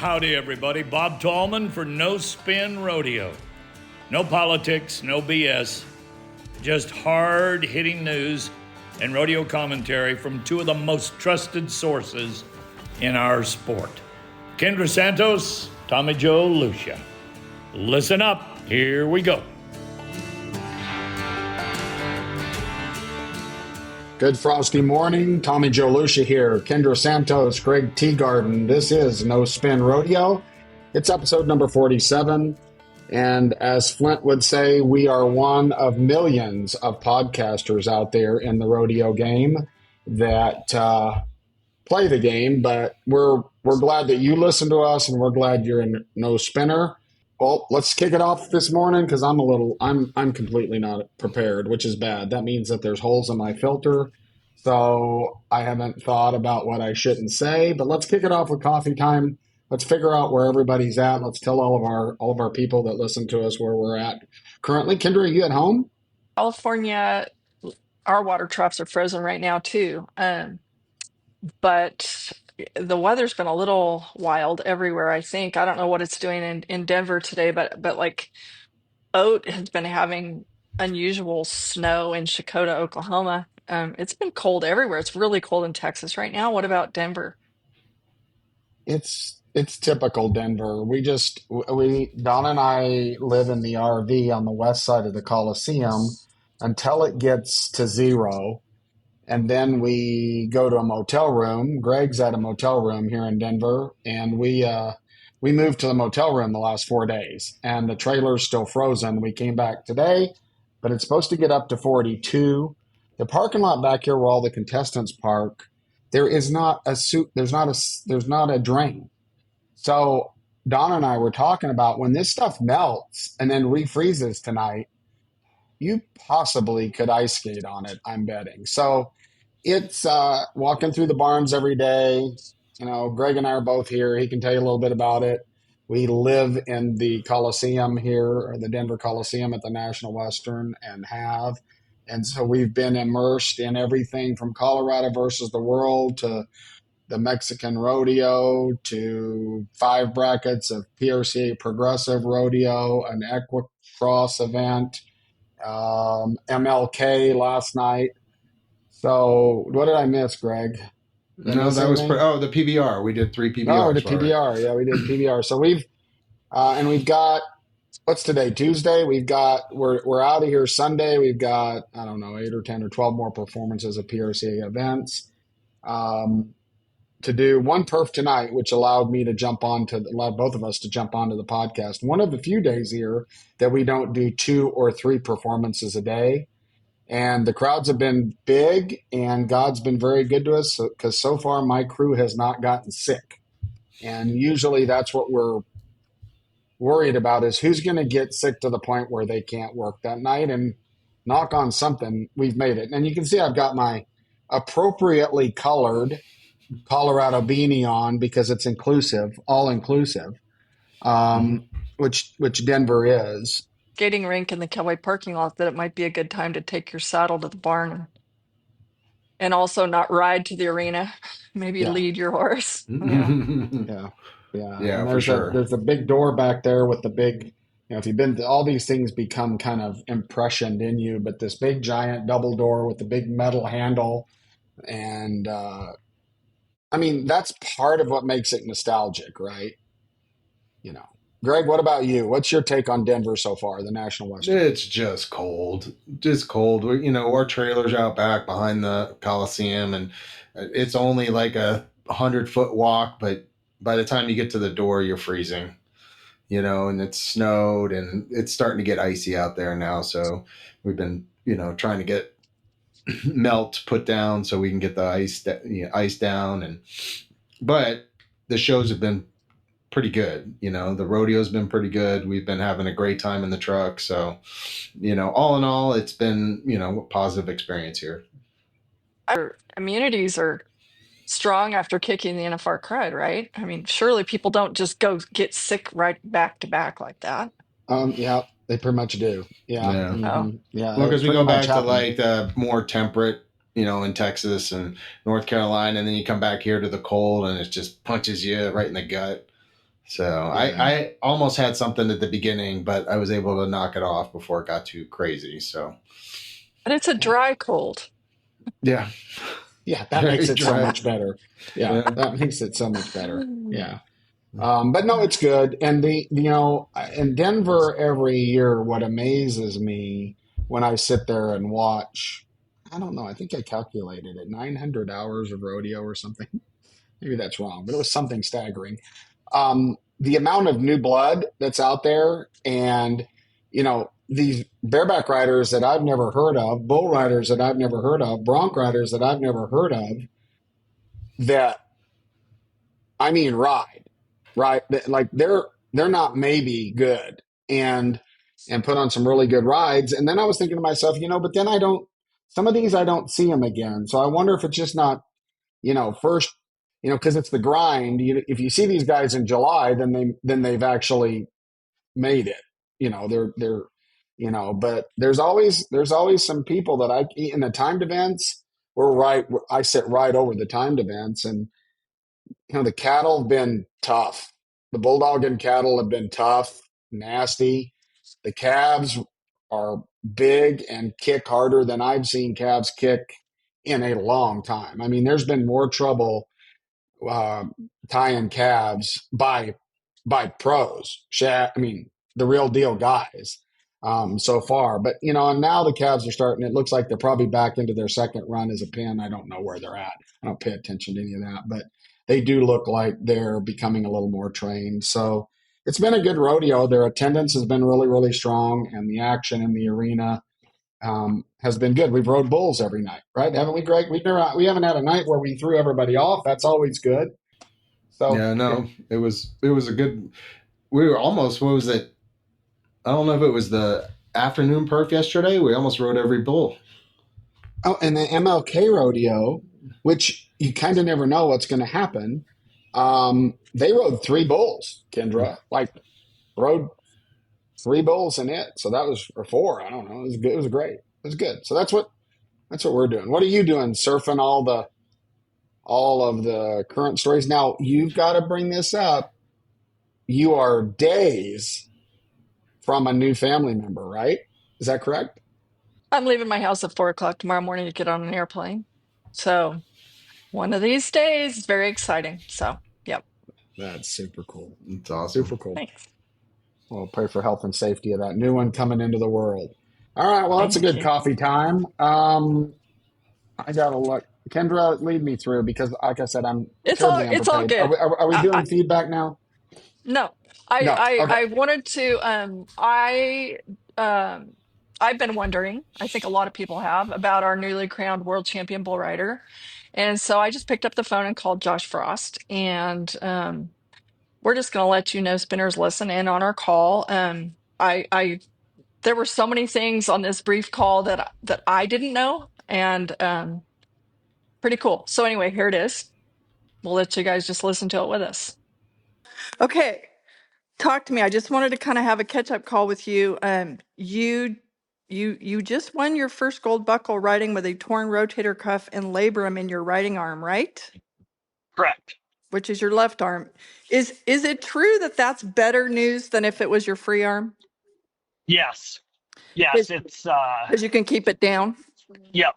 Howdy, everybody. Bob Tallman for No Spin Rodeo. No politics, no BS, just hard-hitting news and rodeo commentary from two of the most trusted sources in our sport. Kendra Santos, Tommy Joe Lucia. Listen up. Here we go. Good frosty morning. Tommy Joe Lucia here. Kendra Santos, Greg Teagarden. This is No Spin Rodeo. It's episode number 47. And as Flint would say, we are one of millions of podcasters out there in the rodeo game that play the game. But we're glad that you listen to us, and we're glad you're in No Spinner. Well, let's kick it off this morning because I'm completely not prepared, which is bad. That means that there's holes in my filter, so I haven't thought about what I shouldn't say. But let's kick it off with coffee time. Let's figure out where everybody's at. Let's tell all of our people that listen to us where we're at currently. Kendra, are you at home? California, our water troughs are frozen right now too. But the weather's been a little wild everywhere, I think. I don't know what it's doing in Denver today, but like Oat has been having unusual snow in Chakota, Oklahoma. It's been cold everywhere. It's really cold in Texas right now. What about Denver? It's typical Denver. Don and I live in the RV on the west side of the Coliseum until it gets to 0. And then we go to a motel room. Greg's at a motel room here in Denver, and we moved to the motel room the last 4 days, and the trailer's still frozen. We came back today, but it's supposed to get up to 42. The parking lot back here where all the contestants park, there's not a drain. So Don and I were talking about when this stuff melts and then refreezes tonight, you possibly could ice skate on it, I'm betting. So it's walking through the barns every day. You know, Greg and I are both here. He can tell you a little bit about it. We live in the Coliseum here, or the Denver Coliseum at the National Western, and so we've been immersed in everything from Colorado versus the world to the Mexican rodeo to 5 brackets of PRCA progressive rodeo, an Equicross event, MLK last night. So what did I miss, Greg? No, that was the PBR. We did 3 PBRs. Oh, the PBR. Yeah, we did PBR. So we've got, what's today? Tuesday. We're out of here Sunday. We've got, I don't know, 8 or 10 or 12 more performances of PRCA events. To do one perf tonight, which allowed both of us to jump onto the podcast. One of the few days here that we don't do 2 or 3 performances a day. And the crowds have been big, and God's been very good to us because so far my crew has not gotten sick. And usually that's what we're worried about, is who's going to get sick to the point where they can't work that night. And knock on something, we've made it. And you can see I've got my appropriately colored Colorado beanie on because it's all inclusive, which Denver is. Skating rink in the Cowboy parking lot, that it might be a good time to take your saddle to the barn and also not ride to the arena. Maybe lead your horse. Yeah. Yeah, for sure. There's a big door back there with the big, if you've been to all these things become kind of impressioned in you, but this big giant double door with the big metal handle. And that's part of what makes it nostalgic, right? Greg, what about you? What's your take on Denver so far, the National Western? It's just cold. Our trailer's out back behind the Coliseum, and it's only like a 100-foot walk, but by the time you get to the door, you're freezing, and it's snowed, and it's starting to get icy out there now. So we've been, trying to get melt put down so we can get the ice down. But the shows have been pretty good. The rodeo's been pretty good. We've been having a great time in the truck. So, all in all, it's been, a positive experience here. Our immunities are strong after kicking the NFR crud, right? Surely people don't just go get sick right back to back like that. Yeah, they pretty much do. Yeah. Yeah. Oh. Yeah. Well, because we go back to like the more temperate, in Texas and North Carolina, and then you come back here to the cold and it just punches you right in the gut. So Yeah. I almost had something at the beginning, but I was able to knock it off before it got too crazy. So But it's a Yeah. dry cold. yeah, Yeah. That makes very it so dry. much better. Yeah. Yeah. That makes it so much better. Yeah. But no, it's good. And in Denver every year, what amazes me when I sit there and watch, I don't know, I think I calculated it, 900 hours of rodeo or something. Maybe that's wrong, but it was something staggering. The amount of new blood that's out there, and these bareback riders that I've never heard of, bull riders that I've never heard of, bronc riders that I've never heard of, that I mean ride, like they're not maybe good, and put on some really good rides. And then I was thinking to myself, but then I don't, some of these I don't see them again, so I wonder if it's just not, first, because it's the grind. If you see these guys in July, then they've actually made it. They're but there's always some people that I in the timed events. I sit right over the timed events, and the cattle have been tough. The bulldog and cattle have been tough, nasty. The calves are big and kick harder than I've seen calves kick in a long time. I mean, there's been more trouble uh, tying calves by pros. I mean, the real deal guys so far. But and now the calves are starting. It looks like they're probably back into their second run as a pin. I don't know where they're at. I don't pay attention to any of that, but they do look like they're becoming a little more trained. So it's been a good rodeo. Their attendance has been really, really strong, and the action in the arena has been good. We've rode bulls every night, right? Haven't we, Greg? We haven't had a night where we threw everybody off. That's always good. So Yeah, yeah. no, it was a good. We were almost, what was it? I don't know if it was the afternoon perf yesterday. We almost rode every bull. Oh, and the MLK rodeo, which you kind of never know what's going to happen. They rode three bulls, Kendra. Like rode three bulls in it. So that was, or four. I don't know. It was good. It was great. It was good. So that's what we're doing. What are you doing? Surfing all of the current stories. Now you've got to bring this up. You are days from a new family member, right? Is that correct? I'm leaving my house at 4 o'clock tomorrow morning to get on an airplane. So one of these days, very exciting. So, yep. That's super cool. It's awesome. Super cool. Thanks. Well, pray for health and safety of that new one coming into the world. All right. Well, that's a Thank good you. coffee time. I gotta look. Kendra, lead me through because, like I said, I'm terribly It's all unprepared. Are we, good. are, are we I, doing feedback now? No, I, No. I, Okay. I wanted to, um, I've been wondering, I think a lot of people have, about our newly crowned world champion bull rider. And so I just picked up the phone and called Josh Frost. And we're just going to let you know, spinners, listen in on our call. There were so many things on this brief call that I didn't know, and pretty cool. So anyway, here it is. We'll let you guys just listen to it with us. Okay. Talk to me. I just wanted to kind of have a catch-up call with you. You just won your first gold buckle riding with a torn rotator cuff and labrum in your riding arm, right? Correct. Which is your left arm. Is it true that that's better news than if it was your free arm? Yes. Yes. Because It's you can keep it down. yep.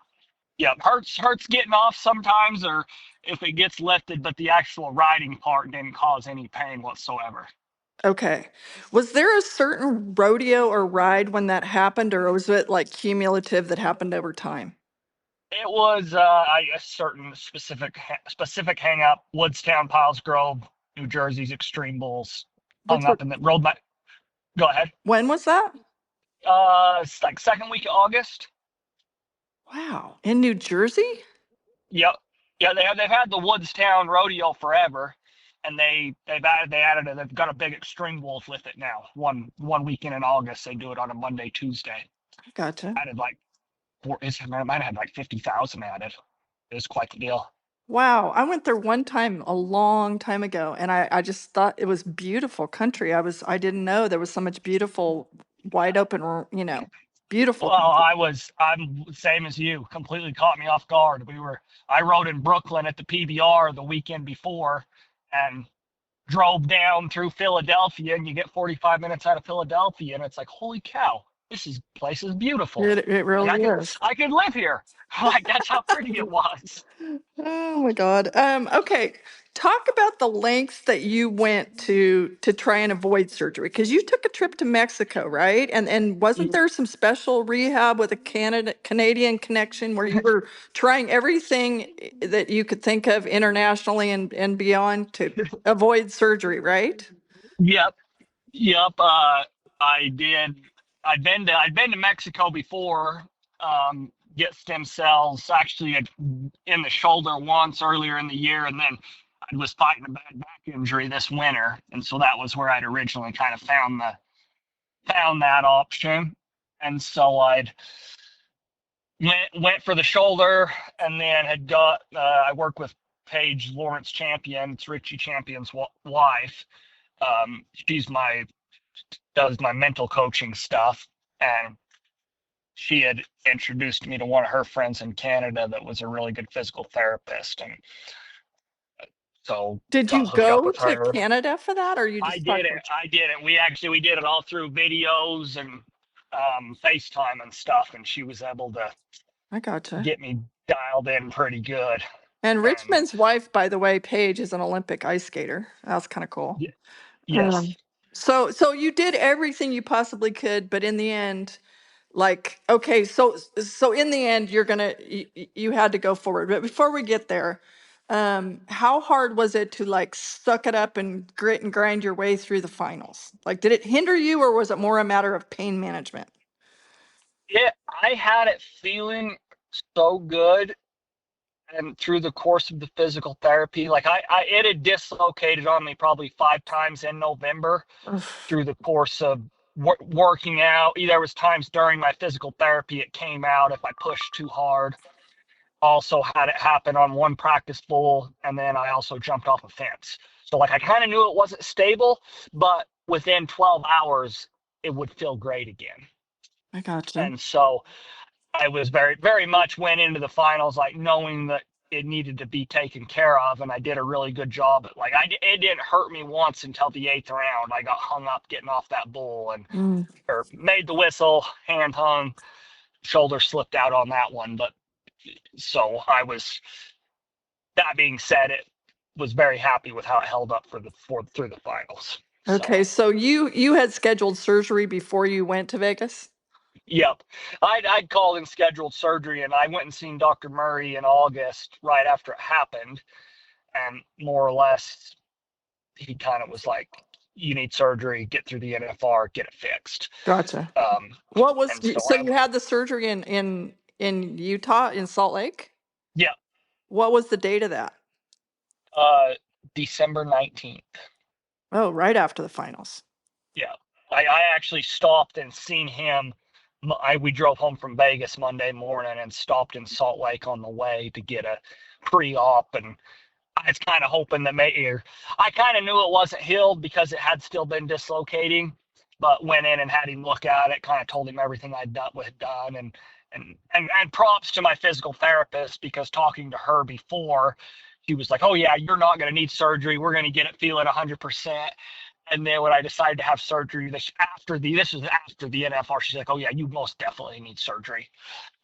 Yep. Hurts getting off sometimes, or if it gets lifted, but the actual riding part didn't cause any pain whatsoever. Okay. Was there a certain rodeo or ride when that happened, or was it like cumulative that happened over time? It was a certain specific hang up, Woodstown, Piles Grove, New Jersey's Extreme Bulls hung Which were, up and then rode my. Go ahead. when was that? It's like second week of August. Wow. In New Jersey? Yep. Yeah, they've had the Woodstown rodeo forever, and they've got a big extreme wolf with it now. One weekend in August they do it on a Monday, Tuesday. Gotcha. Added like it might have had like 50,000 added. It was quite the deal. Wow. I went there one time a long time ago, and I just thought it was beautiful country. I didn't know there was so much beautiful, wide open, beautiful Well, country. I'm same as you. Completely caught me off guard. I rode in Brooklyn at the PBR the weekend before, and drove down through Philadelphia, and you get 45 minutes out of Philadelphia, and it's like, holy cow, place is beautiful. It Like really is. I could live here. Like that's how pretty it was. Oh my God. Okay. Talk about the lengths that you went to try and avoid surgery because you took a trip to Mexico, right? And wasn't there some special rehab with a Canadian connection where you were trying everything that you could think of internationally and beyond to avoid surgery, right? Yep, yep. I did. I'd been to Mexico before. Get stem cells actually in the shoulder once earlier in the year, and then I was fighting a bad back injury this winter, and so that was where I'd originally kind of found that option, and so I'd went for the shoulder, and then had got I work with Paige Lawrence Champion. It's Richie Champion's wife. She's does my mental coaching stuff, and she had introduced me to one of her friends in Canada that was a really good physical therapist, and so Did you got hooked up go with to her. Canada for that or you I just did talked it. about I did it. We did it all through videos and FaceTime and stuff, and she was able to I gotcha. get me dialed in pretty good. And And Richmond's wife, by the way, Paige, is an Olympic ice skater. That's kind of cool. yes, Um, so you did everything you possibly could, but in the end, like, okay, so in the end, you had to go forward. But before we get there, how hard was it to like suck it up and grit and grind your way through the finals? Like, did it hinder you, or was it more a matter of pain management? yeah, I had it feeling so good, and through the course of the physical therapy, like it had dislocated on me probably 5 times in November Ugh, through the course of working out. There was times during my physical therapy it came out if I pushed too hard. Also had it happen on one practice full, and then I also jumped off a fence. So like I kind of knew it wasn't stable, but within 12 hours it would feel great again. I gotcha. And so I was very much went into the finals like knowing that it needed to be taken care of, and I did a really good job. Like it didn't hurt me once until the 8th round. I got hung up getting off that bull and Mm, or made the whistle, hand hung, shoulder slipped out on that one. But so I was. That being said, it was very happy with how it held up through the finals. So okay, so you had scheduled surgery before you went to Vegas? yep, I'd called and scheduled surgery, and I went and seen Dr. Murray in August right after it happened, and more or less he kind of was like, "You need surgery. Get through the NFR. Get it fixed." Gotcha. Um, What was and so so you had the surgery in Utah in Salt Lake? yeah, What was the date of that? uh, December 19th. Oh, right after the finals. Yeah, I actually stopped and seen him. We drove home from Vegas Monday morning and stopped in Salt Lake on the way to get a pre-op, and I was kind of hoping that maybe I kind of knew it wasn't healed because it had still been dislocating, but went in and had him look at it, kind of told him everything I'd done, and props to my physical therapist because talking to her before, she was like, "Oh yeah, you're not going to need surgery. We're going to get it feeling 100%." And then when I decided to have surgery, this was after the NFR, she's like, "Oh yeah, you most definitely need surgery."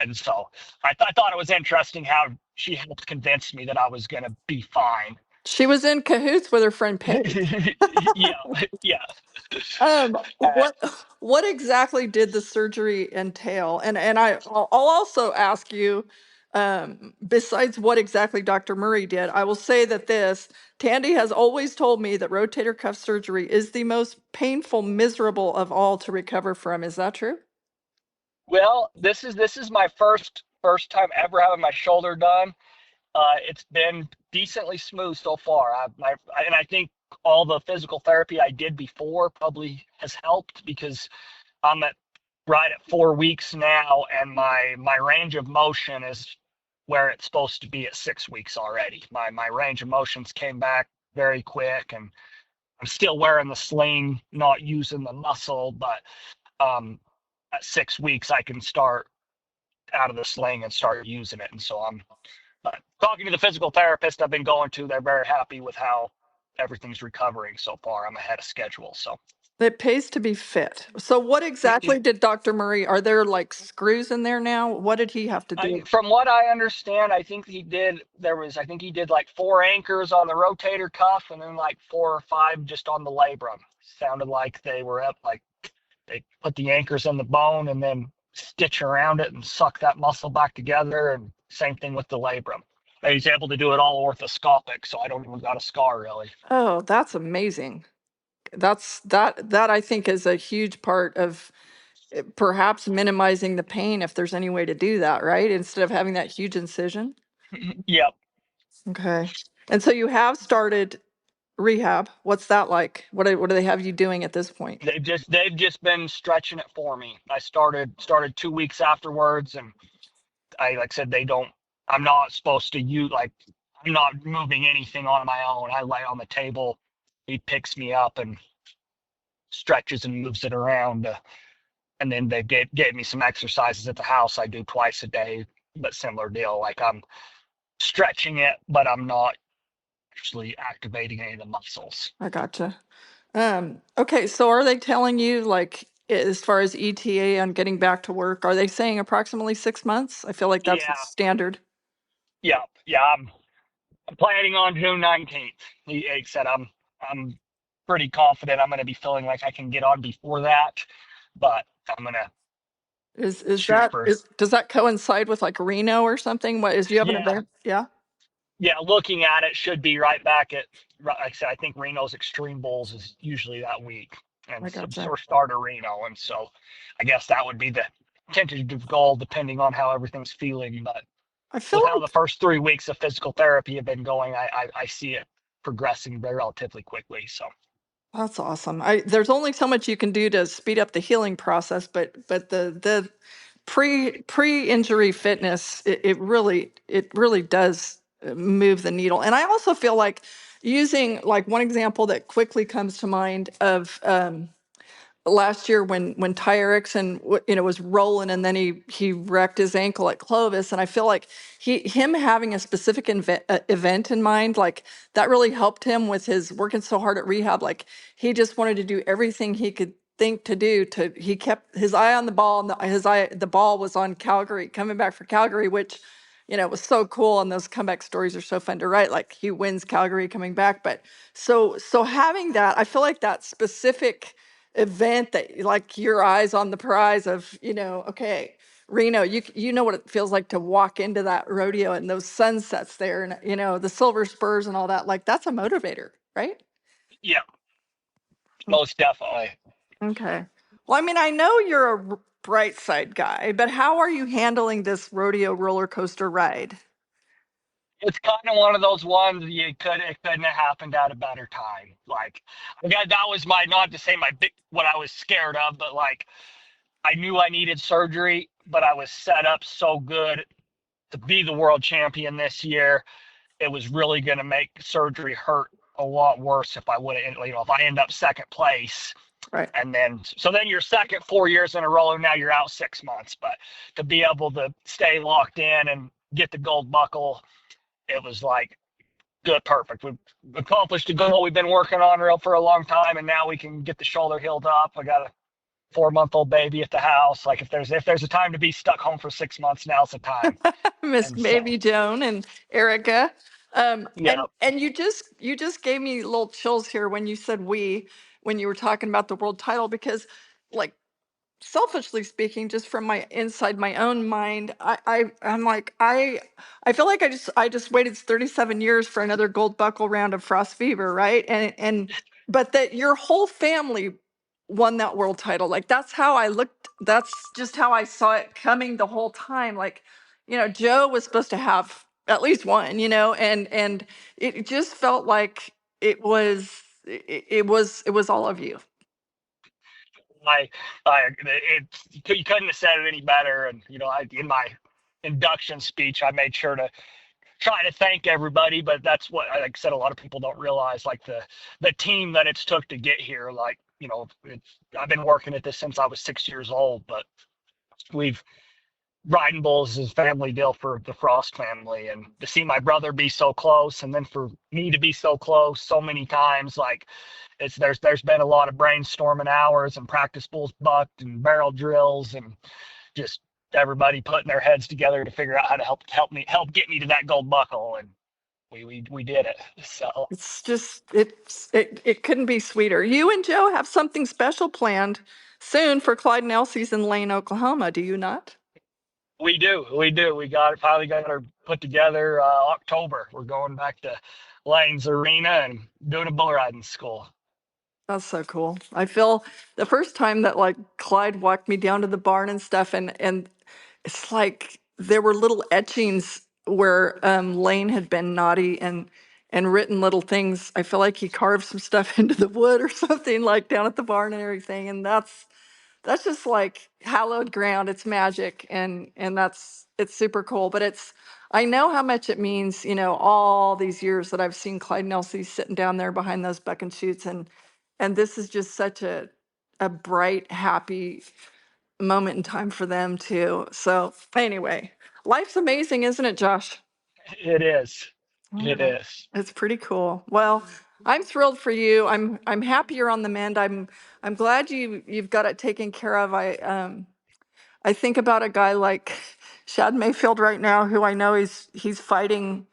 And so I thought it was interesting how she helped convince me that I was going to be fine. She was in cahoots with her friend Paige. Yeah, yeah. Uh, What exactly did the surgery entail? And I'll also ask you, besides what exactly Dr. Murray did, I will say that Tandy has always told me that rotator cuff surgery is the most painful, miserable of all to recover from. Is that true? well, this is my first time ever having my shoulder done. It's been decently smooth so far. And I think all the physical therapy I did before probably has helped because I'm right at 4 weeks now, and my range of motion is where it's supposed to be at 6 weeks already. My range of motions came back very quick, and I'm still wearing the sling, not using the muscle, but at 6 weeks I can start out of the sling and start using it. And so I'm talking to the physical therapist I've been going to. They're very happy with how everything's recovering so far. I'm ahead of schedule. So It pays to be fit. So what exactly did Dr. Murray, are there like screws in there now? What did he have to do? from what I understand, I think he did like 4 anchors on the rotator cuff and then like 4 or 5 just on the labrum. Sounded like they were up, like they put the anchors in the bone and then stitch around it and suck that muscle back together. And same thing with the labrum. He's able to do it all orthoscopic, so I don't even got a scar really. Oh, that's amazing. That I think is a huge part of perhaps minimizing the pain if there's any way to do that, right? Instead of having that huge incision. Yep. Okay. And so you have started rehab. What's that like? What do they have you doing at this point? They've just been stretching it for me. I started 2 weeks afterwards, and like I said, they don't. I'm not supposed to use, like, I'm not moving anything on my own. I lay on the table. He picks me up and stretches and moves it around. And then they gave me some exercises at the house I do twice a day, but similar deal. Like I'm stretching it, but I'm not actually activating any of the muscles. I gotcha. Okay, so are they telling you like as far as ETA on getting back to work, are they saying approximately 6 months? I feel like that's Yeah, standard. yeah. I'm planning on June 19th. He said I'm pretty confident I'm going to be feeling like I can get on before that, but I'm going to Is shoot that for. is does that coincide with like Reno or something? What is, do you have an Yeah, event? Yeah, yeah. Looking at it, should be right back at. Like I said, I think Reno's Extreme Bowls is usually that week, and I some gotcha. sort of start of Reno, and so I guess that would be the tentative goal, depending on how everything's feeling. But I feel with how the like first 3 weeks of physical therapy have been going, I see it progressing very relatively quickly. So that's awesome. There's only so much you can do to speed up the healing process, but the pre injury fitness, it really does move the needle. And I also feel like using like one example that quickly comes to mind of last year when Ty Erickson was rolling and then he wrecked his ankle at Clovis, and I feel like him having a specific event in mind, like that really helped him with his working so hard at rehab. Like he just wanted to do everything he could think to do to he kept his eye on the ball, and the ball was on Calgary, coming back for Calgary, which was so cool, and those comeback stories are so fun to write. Like he wins Calgary coming back, but so having that, I feel like that specific event that like your eyes on the prize of, okay, Reno, you know what it feels like to walk into that rodeo and those sunsets there, and the silver spurs and all that. Like that's a motivator, right? yeah, most definitely. Okay. Well, I mean, I know you're a bright side guy, but how are you handling this rodeo roller coaster ride? It's kind of one of those ones it couldn't have happened at a better time. Like, again, that was my, not to say my big, what I was scared of, but like I knew I needed surgery, but I was set up so good to be the world champion this year. It was really going to make surgery hurt a lot worse if I would have, if I end up second place. Right. And then, so then you're second 4 years in a row, and now you're out 6 months. But to be able to stay locked in and get the gold buckle, it was like good, perfect. We've accomplished a goal we've been working on for a long time, and now we can get the shoulder healed up. I got a 4-month-old baby at the house. Like if there's a time to be stuck home for 6 months, now's the time. Miss And so, Baby Joan and Erica. yeah, And you just gave me little chills here when you said when you were talking about the world title, because like selfishly speaking, just from my inside my own mind, I'm like I feel like I just waited 37 years for another gold buckle round of Frost Fever, right? And but that your whole family won that world title. Like that's how I looked. That's just how I saw it coming the whole time. Like, Joe was supposed to have at least one, and it just felt like it was all of you. I, you couldn't have said it any better. And in my induction speech, I made sure to try to thank everybody. But that's what, like I said, a lot of people don't realize, like the team that it's took to get here. Like I've been working at this since I was 6 years old, but we've riding bulls is a family deal for the Frost family, and to see my brother be so close, and then for me to be so close so many times, like there's been a lot of brainstorming hours and practice bulls bucked and barrel drills and just everybody putting their heads together to figure out how to help get me to that gold buckle, and we did it. So It's just it couldn't be sweeter. You and Joe have something special planned soon for Clyde and Elsie's in Lane, Oklahoma, do you not? we finally got her put together. October we're going back to Lane's Arena and doing a bull riding school. That's so cool. I feel the first time that like Clyde walked me down to the barn and stuff, and it's like there were little etchings where Lane had been naughty and written little things. I feel like he carved some stuff into the wood or something like down at the barn and everything. And that's just like hallowed ground. It's magic, and it's super cool. But I know how much it means, all these years that I've seen Clyde Nelsey sitting down there behind those buck and shoots, and this is just such a bright, happy moment in time for them too. So anyway, life's amazing, isn't it, Josh? It is. It Yeah, is. it's pretty cool. Well, I'm thrilled for you. I'm happy you're on the mend. I'm glad you've got it taken care of. I think about a guy like Shad Mayfield right now, who I know he's fighting.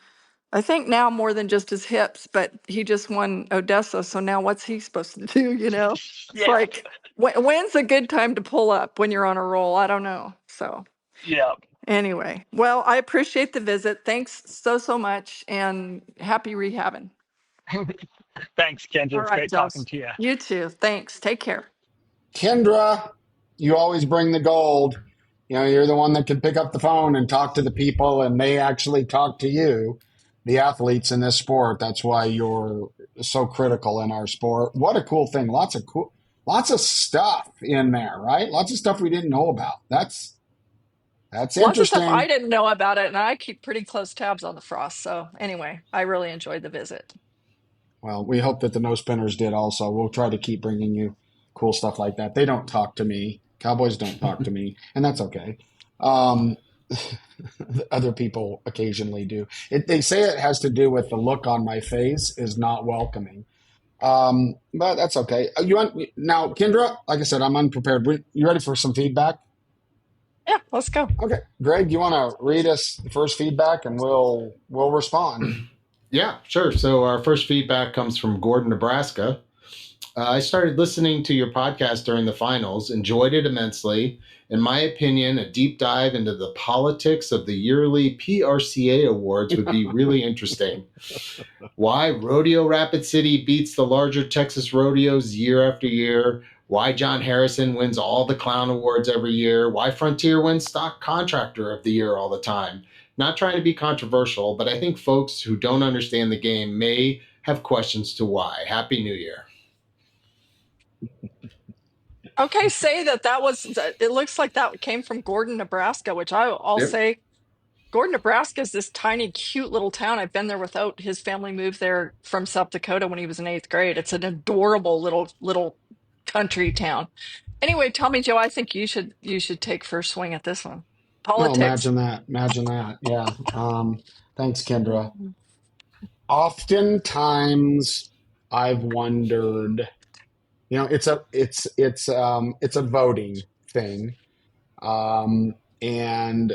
I think now more than just his hips, but he just won Odessa. So now what's he supposed to do? It's Yeah. like when's a good time to pull up when you're on a roll? I don't know. So Yeah. anyway, well, I appreciate the visit. Thanks so much, and happy rehabbing. Thanks, Kendra. All It's right, great talking Josh. to you. You too. Thanks. Take care. Kendra, you always bring the gold. You're the one that can pick up the phone and talk to the people, and they actually talk to you, the athletes in this sport. That's why you're so critical in our sport. What a cool thing! Lots of stuff in there, right? Lots of stuff we didn't know about. That's Lots of stuff I interesting. didn't know about it, and I keep pretty close tabs on the frost. So anyway, I really enjoyed the visit. Well, we hope that the no spinners did also. We'll try to keep bringing you cool stuff like that. They don't talk to me. Cowboys don't talk to me, and that's okay. Um, other people occasionally do. They say it has to do with the look on my face is not welcoming. But that's okay. You want now, Kendra? Like I said, I'm unprepared. You ready for some feedback? Yeah, let's go. Okay, Greg, you want to read us the first feedback, and we'll respond. Yeah, sure. So our first feedback comes from Gordon, Nebraska. I started listening to your podcast during the finals, enjoyed it immensely. In my opinion, a deep dive into the politics of the yearly PRCA awards would be really interesting. Why Rodeo Rapid City beats the larger Texas rodeos year after year. Why John Harrison wins all the clown awards every year. Why Frontier wins stock contractor of the year all the time. Not trying to be controversial, but I think folks who don't understand the game may have questions to why. Happy New Year. Okay, say that was. It looks like that came from Gordon, Nebraska, which I'll Yep. say. Gordon, Nebraska is this tiny, cute little town. I've been there without his family moved there from South Dakota when he was in eighth grade. It's an adorable little country town. Anyway, tell me, Joe, I think you should take first swing at this one. Oh, Politics. imagine that. Imagine that. Yeah. Thanks, Kendra. Oftentimes I've wondered, it's a voting thing. And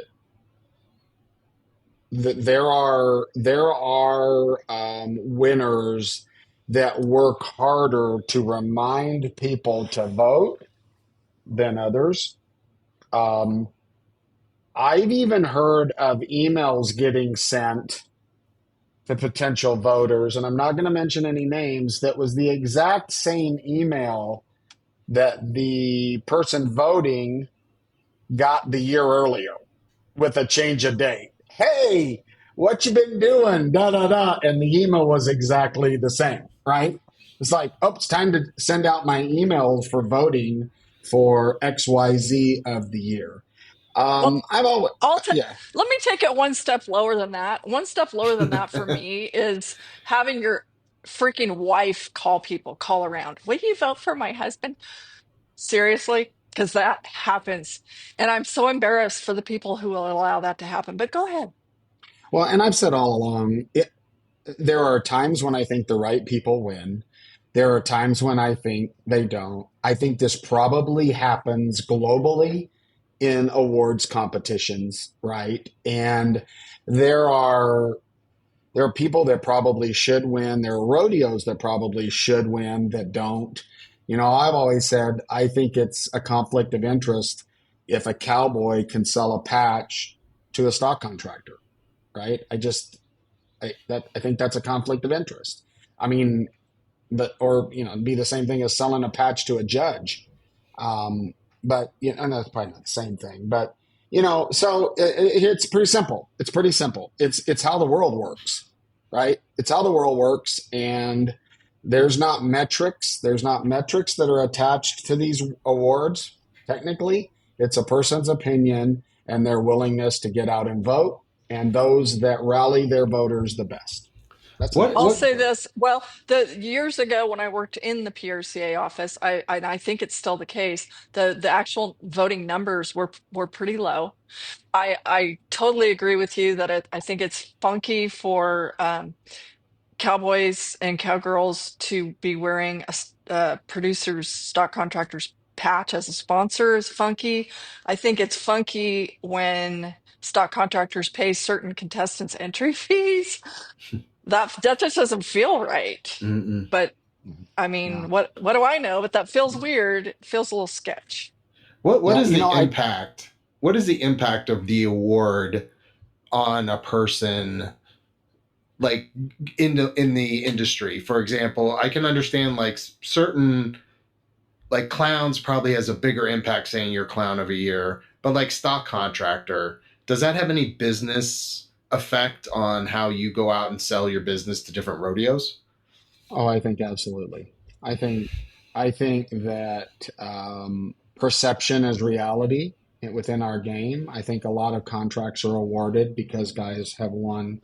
there are winners that work harder to remind people to vote than others. Um, I've even heard of emails getting sent to potential voters, and I'm not going to mention any names, that was the exact same email that the person voting got the year earlier with a change of date. Hey, what you been doing? Da da da. And the email was exactly the same, right? It's like, oh, it's time to send out my emails for voting for XYZ of the year. Well, I've always, I'll t yeah. let me take it one step lower than that. One step lower than that for me is having your freaking wife call around. Will you vote for my husband? Seriously? because that happens. And I'm so embarrassed for the people who will allow that to happen. But go ahead. Well, and I've said all along, there are times when I think the right people win. There are times when I think they don't. I think this probably happens globally in awards competitions, right? And there are there are people that probably should win. There are rodeos that probably should win that don't. I've always said I think it's a conflict of interest if a cowboy can sell a patch to a stock contractor, right? I think that's a conflict of interest. I mean, but or it'd be the same thing as selling a patch to a judge. Um, but and that's probably not the same thing. But so it's pretty simple. It's pretty simple. It's how the world works, right? It's how the world works, and there's not metrics. There's not metrics that are attached to these awards. Technically, it's a person's opinion and their willingness to get out and vote, and those that rally their voters the best. That's what I I'll What stand say for. this. Well, the years ago when I worked in the PRCA office, I think it's still the case. The actual voting numbers were pretty low. I totally agree with you that I think it's funky for cowboys and cowgirls to be wearing a producer's stock contractor's patch as a sponsor is funky. I think it's funky when stock contractors pay certain contestants entry fees. That just doesn't feel right. Mm-mm. But I Yeah, mean, what do I know? But that feels weird. It feels a little sketch. what yeah. is the I impact? What is the impact of the award on a person, like in the industry? For example, I can understand like certain, like clowns probably has a bigger impact saying you're clown of a year, but like stock contractor, does that have any business effect on how you go out and sell your business to different rodeos? Oh, I think absolutely. I think I think that perception is reality within our game. I think a lot of contracts are awarded because guys have won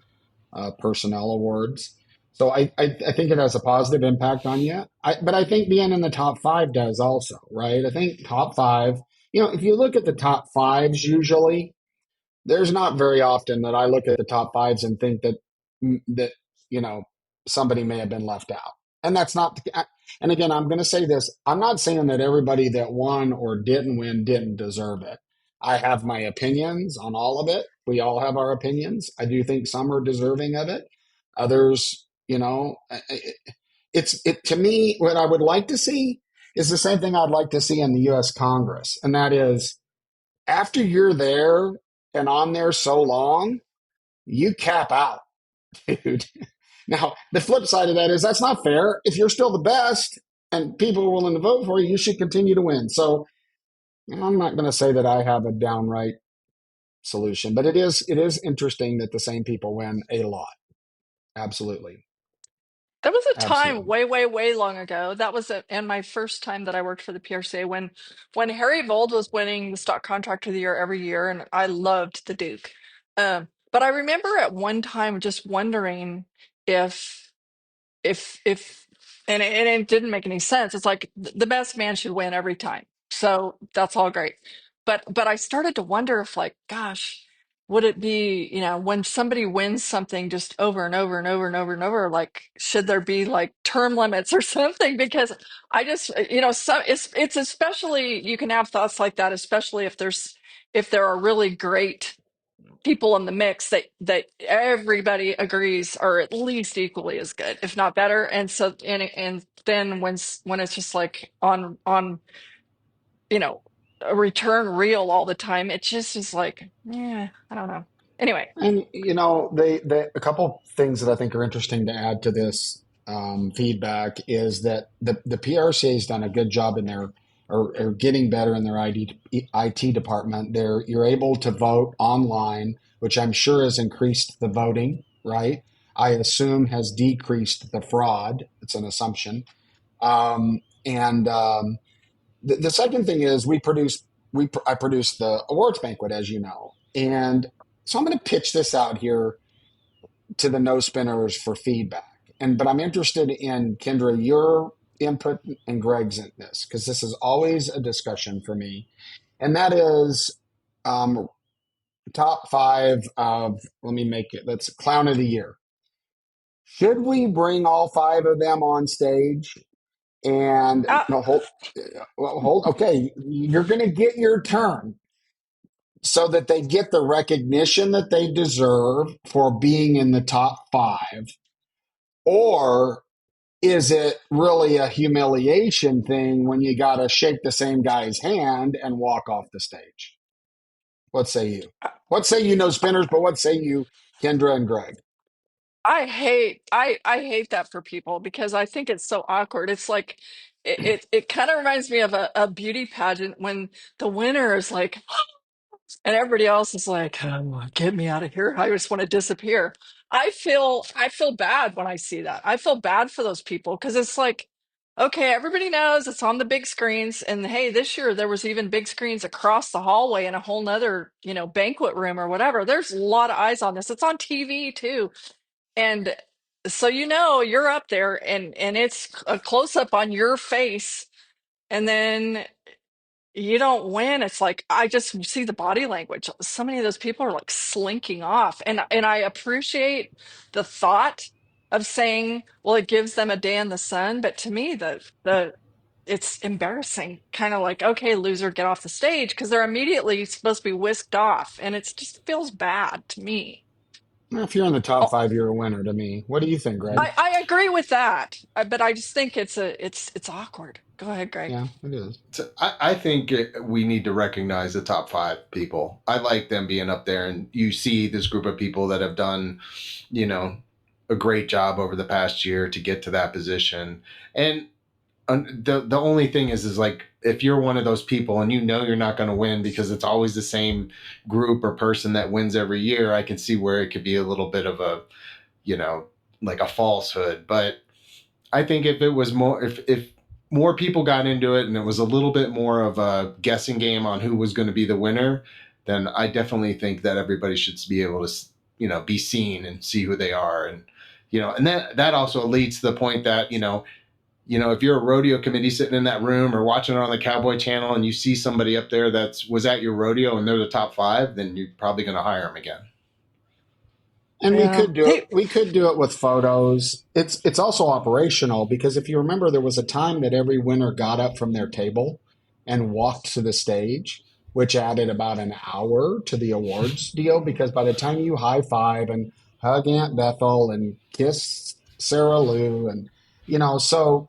personnel awards. So I think it has a positive impact on you. But I think being in the top five does also, right? I think top five, if you look at the top fives, usually there's not very often that I look at the top fives and think that you know somebody may have been left out. And that's not. And again, I'm going to say this. I'm not saying that everybody that won or didn't win didn't deserve it. I have my opinions on all of it. We all have our opinions. I do think some are deserving of it. Others, it's it to me. What I would like to see is the same thing I'd like to see in the U.S. Congress, and that is after you're there and on there so long, you cap out, dude. Now, the flip side of that is that's not fair. If you're still the best and people are willing to vote for you, you should continue to win. So I'm not going to say that I have a downright solution, but it is interesting that the same people win a lot. Absolutely. There was a time Absolutely. way, way, way long ago. That was and my first time that I worked for the PRCA when Harry Vold was winning the stock contractor of the year every year, and I loved the Duke. But I remember at one time just wondering if if and it didn't make any sense. It's like the best man should win every time. So that's all great. But I started to wonder if like, gosh, would it be, when somebody wins something just over and over and over and over and over, like should there be like term limits or something? Because I just, so it's especially you can have thoughts like that, especially if there are really great people in the mix that everybody agrees are at least equally as good, if not better. And so and then when it's just like on you know a return reel all the time, it just is like, yeah, I don't know. Anyway, And they a couple things that I think are interesting to add to this feedback is that the PRCA has done a good job in their or getting better in their IT department. You're able to vote online, which I'm sure has increased the voting, right? I assume has decreased the fraud. It's an assumption. And the second thing is I produce the awards banquet, as you know, and so I'm going to pitch this out here to the no spinners for feedback. But I'm interested in Kendra, your input and Greg's in this because this is always a discussion for me, and that is um, top five of. Let me make it. That's clown of the year. Should we bring all five of them on stage? And Uh, no, hold. Okay, you're going to get your turn so that they get the recognition that they deserve for being in the top five, or is it really a humiliation thing when you got to shake the same guy's hand and walk off the stage? What say you? What say you, no spinners, but what say you, Kendra and Greg? I hate that for people because I think it's so awkward. It's like it kind of reminds me of a beauty pageant when the winner is like, and everybody else is like, oh, get me out of here. I just want to disappear. I feel bad when I see that. I feel bad for those people because it's like, okay, everybody knows it's on the big screens. And hey, this year there was even big screens across the hallway in a whole nother, banquet room or whatever. There's a lot of eyes on this. It's on TV too. And so you're up there and it's a close up on your face. And then you don't win. It's like I just see the body language. So many of those people are like slinking off. And I appreciate the thought of saying, well, it gives them a day in the sun. But to me, the it's embarrassing. Kind of like, okay, loser, get off the stage because they're immediately supposed to be whisked off. And it just feels bad to me. If you're in the top Oh, five, you're a winner to me. What do you think, Greg? I agree with that. But I just think it's awkward. Go ahead, Greg. Yeah, it is. So I think we need to recognize the top five people. I like them being up there, and you see this group of people that have done, you know, a great job over the past year to get to that position. And the only thing is like if you're one of those people and you're not going to win because it's always the same group or person that wins every year, I can see where it could be a little bit of a, you know, like a falsehood. But I think if it was more, if more people got into it and it was a little bit more of a guessing game on who was going to be the winner, then I definitely think that everybody should be able to, be seen and see who they are. And, and that also leads to the point that, if you're a rodeo committee sitting in that room or watching it on the Cowboy channel and you see somebody up there was at your rodeo and they're the top five, then you're probably going to hire them again. And we Yeah. could do it. Hey, We could do it with photos. It's also operational because if you remember, there was a time that every winner got up from their table and walked to the stage, which added about an hour to the awards deal. Because by the time you high five and hug Aunt Bethel and kiss Sarah Lou, and so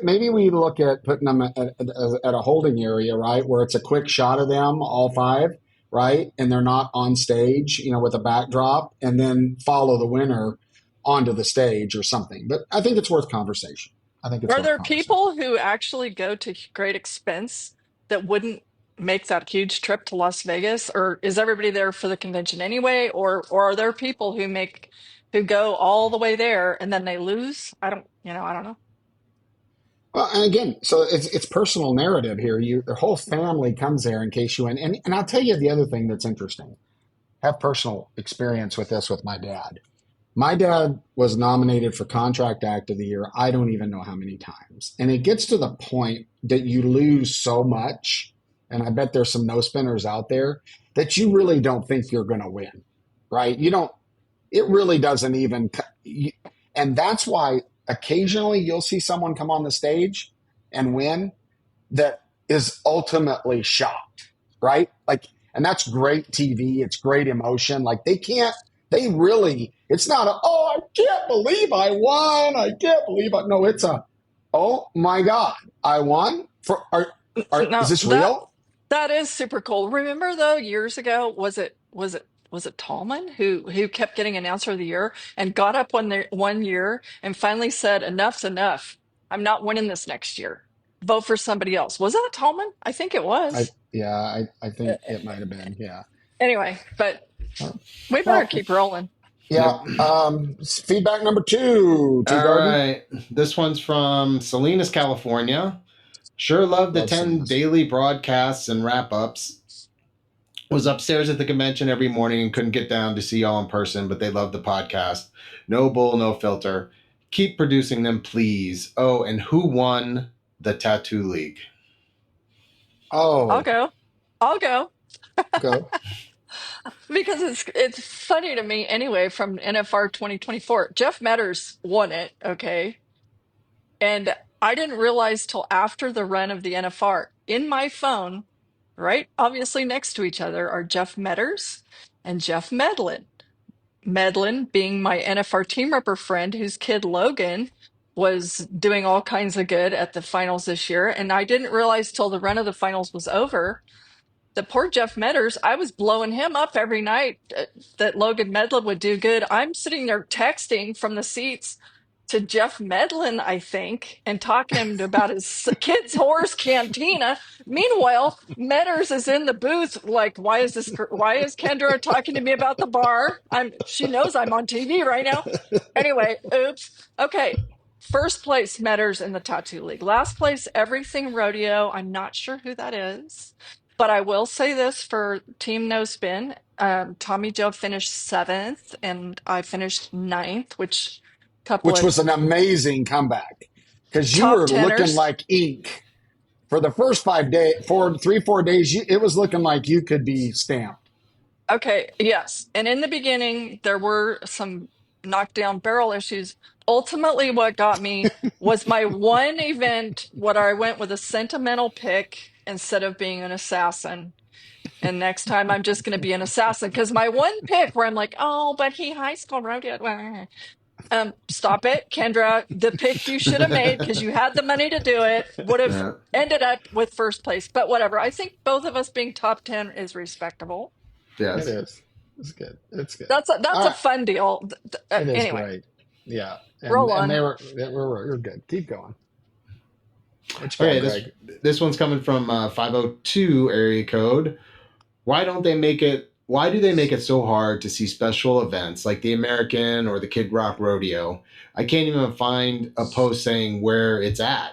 maybe we look at putting them at a holding area, right, where it's a quick shot of them, all five, right? And they're not on stage, with a backdrop, and then follow the winner onto the stage or something. But I think it's worth conversation. I think it's are worth there conversation. people who actually go to great expense that wouldn't make that huge trip to Las Vegas, or is everybody there for the convention anyway? Or are there people who go all the way there and then they lose? I don't know. Well, and again, so it's personal narrative here. Your whole family comes there in case you win. And I'll tell you the other thing that's interesting. I have personal experience with this with my dad. My dad was nominated for Contract Act of the Year. I don't even know how many times. And it gets to the point that you lose so much, and I bet there's some no spinners out there, that you really don't think you're going to win, right? You don't, it really doesn't even, and that's why occasionally you'll see someone come on the stage and win that is ultimately shocked, right? Like, and that's great TV. It's great emotion. Like they really, it's not oh, I can't believe I won. I can't believe no, it's oh my God, I won is No, this real? that is super cool. Remember though, years ago, was it Tallman who kept getting announcer of the year and got up one year and finally said, enough's enough. I'm not winning this next year. Vote for somebody else. Was that Tallman? I think it was. I Uh, think it might have been. Yeah. Anyway, but we better Well, keep rolling. yeah. Yep. Feedback number two, T All Garden. right. This one's from Salinas, California. Sure love the Love 10 Salinas. daily broadcasts and wrap ups. Was upstairs at the convention every morning and couldn't get down to see y'all in person, but they love the podcast. No bull, no filter. keep producing them, please. Oh, and who won the tattoo league? I'll Oh, go. I'll go go. because it's funny to me anyway from NFR 2024. Jeff Metters won it, okay? And I didn't realize till after the run of the NFR. In my phone, right, obviously next to each other are Jeff Metters and Jeff Medlin. Medlin being my NFR team repper friend whose kid Logan was doing all kinds of good at the finals this year. And I didn't realize till the run of the finals was over the poor Jeff Metters, I was blowing him up every night that Logan Medlin would do good. I'm sitting there texting from the seats to Jeff Medlin, I think, and talking to him about his kid's horse cantina. Meanwhile, Metters is in the booth, like, why is Kendra talking to me about the bar? She knows I'm on TV right now. Anyway, oops. Okay. First place, Metters in the Tattoo League. Last place, Everything Rodeo. I'm not sure who that is. But I will say this for Team No Spin. Tommy Joe finished seventh, and I finished ninth, which couple Which of was an amazing comeback because you top were looking teners. like ink for the first 5 days, 4 days. It was looking like you could be stamped. Okay, yes. And in the beginning, there were some knockdown barrel issues. Ultimately, what got me was my one event, what I went with a sentimental pick instead of being an assassin. And next time I'm just going to be an assassin because my one pick where I'm like, oh, but he high school rodeo. Stop it, Kendra. The pick you should have made because you had the money to do it would have Yeah. ended up with first place. But whatever. I think both of us being top 10 is respectable. It Yes. is. It's good. It's good. That's All a right. fun deal. It is Anyway, great. Yeah. And roll and on. they were you're good. Keep going. What you got, Okay, Greg? this one's coming from 502 area code. Why do they make it so hard to see special events like the American or the Kid Rock Rodeo? I can't even find a post saying where it's at.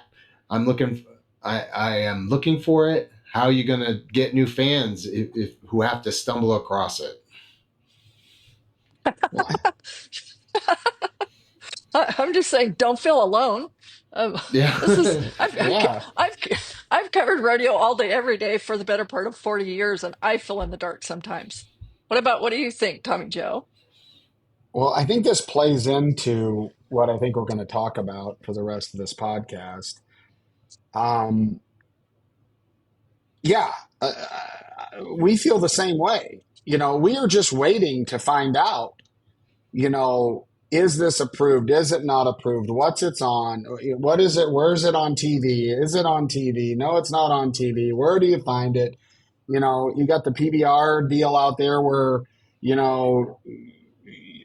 I'm looking I am looking for it. How are you going to get new fans if who have to stumble across it? Well, I'm just saying, don't feel alone. Um, Yeah. this is yeah. I've covered rodeo all day, every day for the better part of 40 years, and I feel in the dark sometimes. What do you think, Tommy Joe? Well, I think this plays into what I think we're going to talk about for the rest of this podcast. Um, yeah, we feel the same way. We are just waiting to find out, is this approved? Is it not approved? What's it's on? What is it? Where is it on TV? Is it on TV? No, it's not on TV. Where do you find it? You got the PBR deal out there where, you know,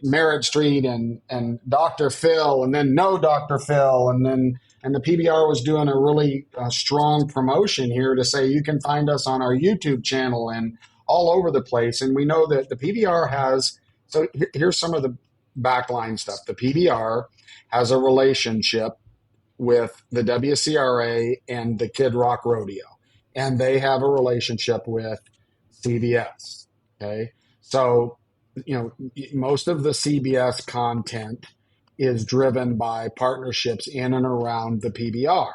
Merritt Street and Dr. Phil, and then no Dr. Phil, and the PBR was doing a really strong promotion here to say you can find us on our YouTube channel and all over the place. And we know that the PBR has. So here's some of the backline stuff. The PBR has a relationship with the WCRA and the Kid Rock Rodeo, and they have a relationship with CBS. Okay, so most of the CBS content is driven by partnerships in and around the PBR.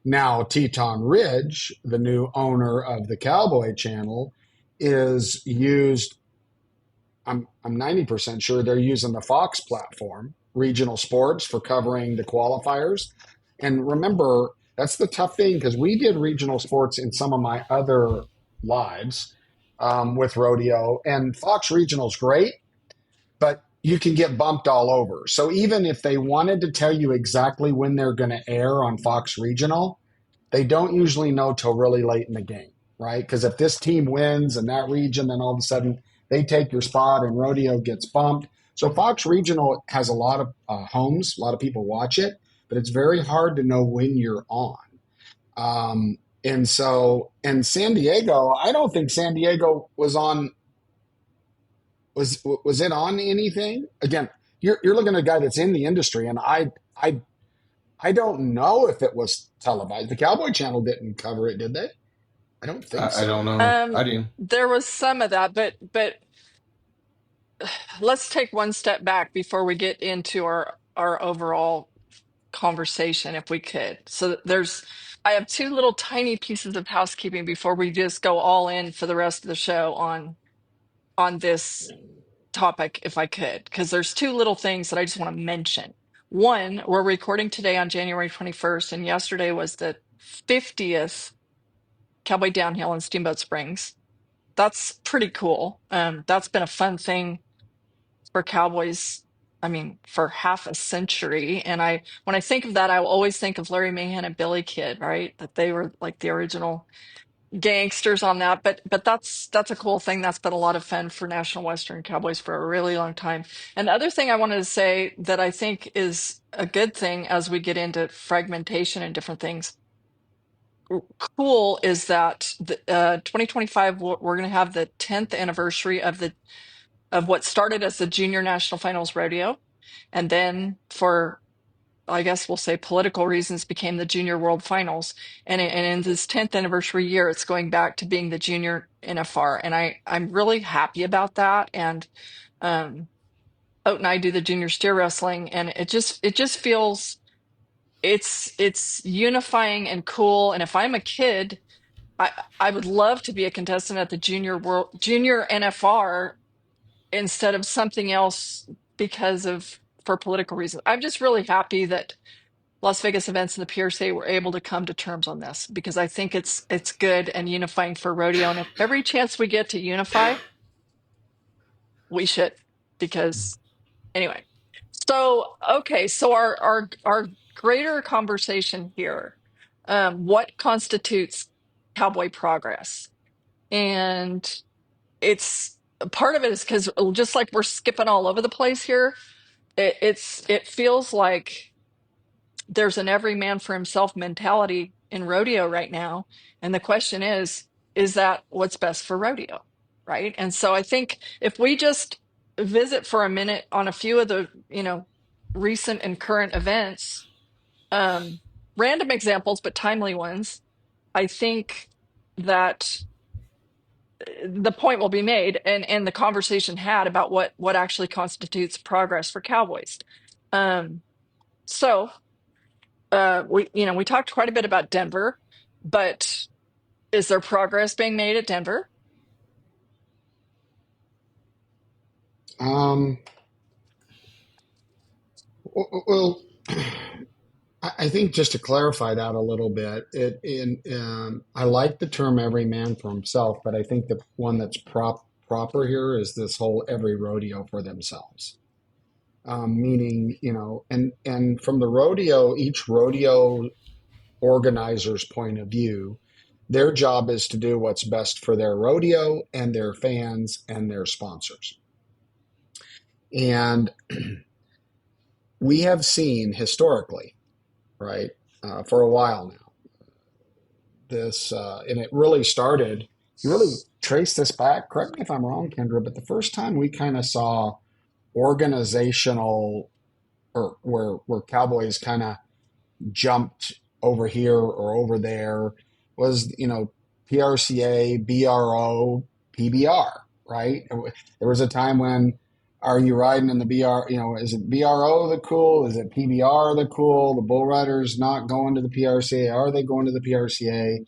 Now, Teton Ridge, the new owner of the Cowboy channel, is used. I'm 90% sure they're using the Fox platform, regional sports, for covering the qualifiers. And remember, that's the tough thing because we did regional sports in some of my other lives with rodeo, and Fox Regional is great, but you can get bumped all over. So even if they wanted to tell you exactly when they're going to air on Fox Regional, they don't usually know till really late in the game, right? Because if this team wins in that region, then all of a sudden they take your spot and rodeo gets bumped. So Fox Regional has a lot of homes, a lot of people watch it, but it's very hard to know when you're on. And San Diego, I don't think San Diego was on. Was it on anything? Again, you're looking at a guy that's in the industry, and I don't know if it was televised. The Cowboy Channel didn't cover it, did they? I don't think I don't so. know. I do. There was some of that, but let's take one step back before we get into our overall conversation if we could. So I have two little tiny pieces of housekeeping before we just go all in for the rest of the show on this topic, if I could, because there's two little things that I just want to mention. One, we're recording today on January 21st, and yesterday was the 50th Cowboy Downhill in Steamboat Springs. That's pretty cool. That's been a fun thing for Cowboys, I mean, for half a century. And when I think of that, I will always think of Larry Mahan and Billy Kid, right? That they were like the original gangsters on that. But that's a cool thing. That's been a lot of fun for National Western Cowboys for a really long time. And the other thing I wanted to say that I think is a good thing as we get into fragmentation and different things, cool, is that 2025 we're going to have the 10th anniversary of what started as the Junior National Finals Rodeo, and then for, I guess we'll say, political reasons, became the Junior World Finals. And in this 10th anniversary year, it's going back to being the Junior NFR, and I'm really happy about that. And Oat and I do the junior steer wrestling, and it just feels it's unifying and cool. And if I'm a kid, I would love to be a contestant at the Junior NFR instead of something else for political reasons. I'm just really happy that Las Vegas Events and the PRCA were able to come to terms on this, because I think it's good and unifying for rodeo. And if every chance we get to unify, we should, because anyway. So okay, so our greater conversation here, what constitutes cowboy progress? And it's part of it is because, just like we're skipping all over the place here, it feels like there's an every man for himself mentality in rodeo right now. And the question is that what's best for rodeo? Right. And so I think if we just visit for a minute on a few of the, recent and current events, random examples, but timely ones, I think that the point will be made, and the conversation had about what actually constitutes progress for Cowboys. So we talked quite a bit about Denver, but is there progress being made at Denver? Um, well, I think just to clarify that a little bit, I like the term "every man for himself," but I think the one that's proper here is this whole "every rodeo for themselves," meaning, and from the rodeo, each rodeo organizer's point of view, their job is to do what's best for their rodeo and their fans and their sponsors. And we have seen historically, right, for a while now, and it really started, you really trace this back, correct me if I'm wrong, Kendra, but the first time we kind of saw organizational, or where Cowboys kind of jumped over here or over there, was, PRCA, BRO, PBR, right? There was a time when, are you riding in the BR, is it BRO the cool? Is it PBR the cool? The bull riders not going to the PRCA? Are they going to the PRCA?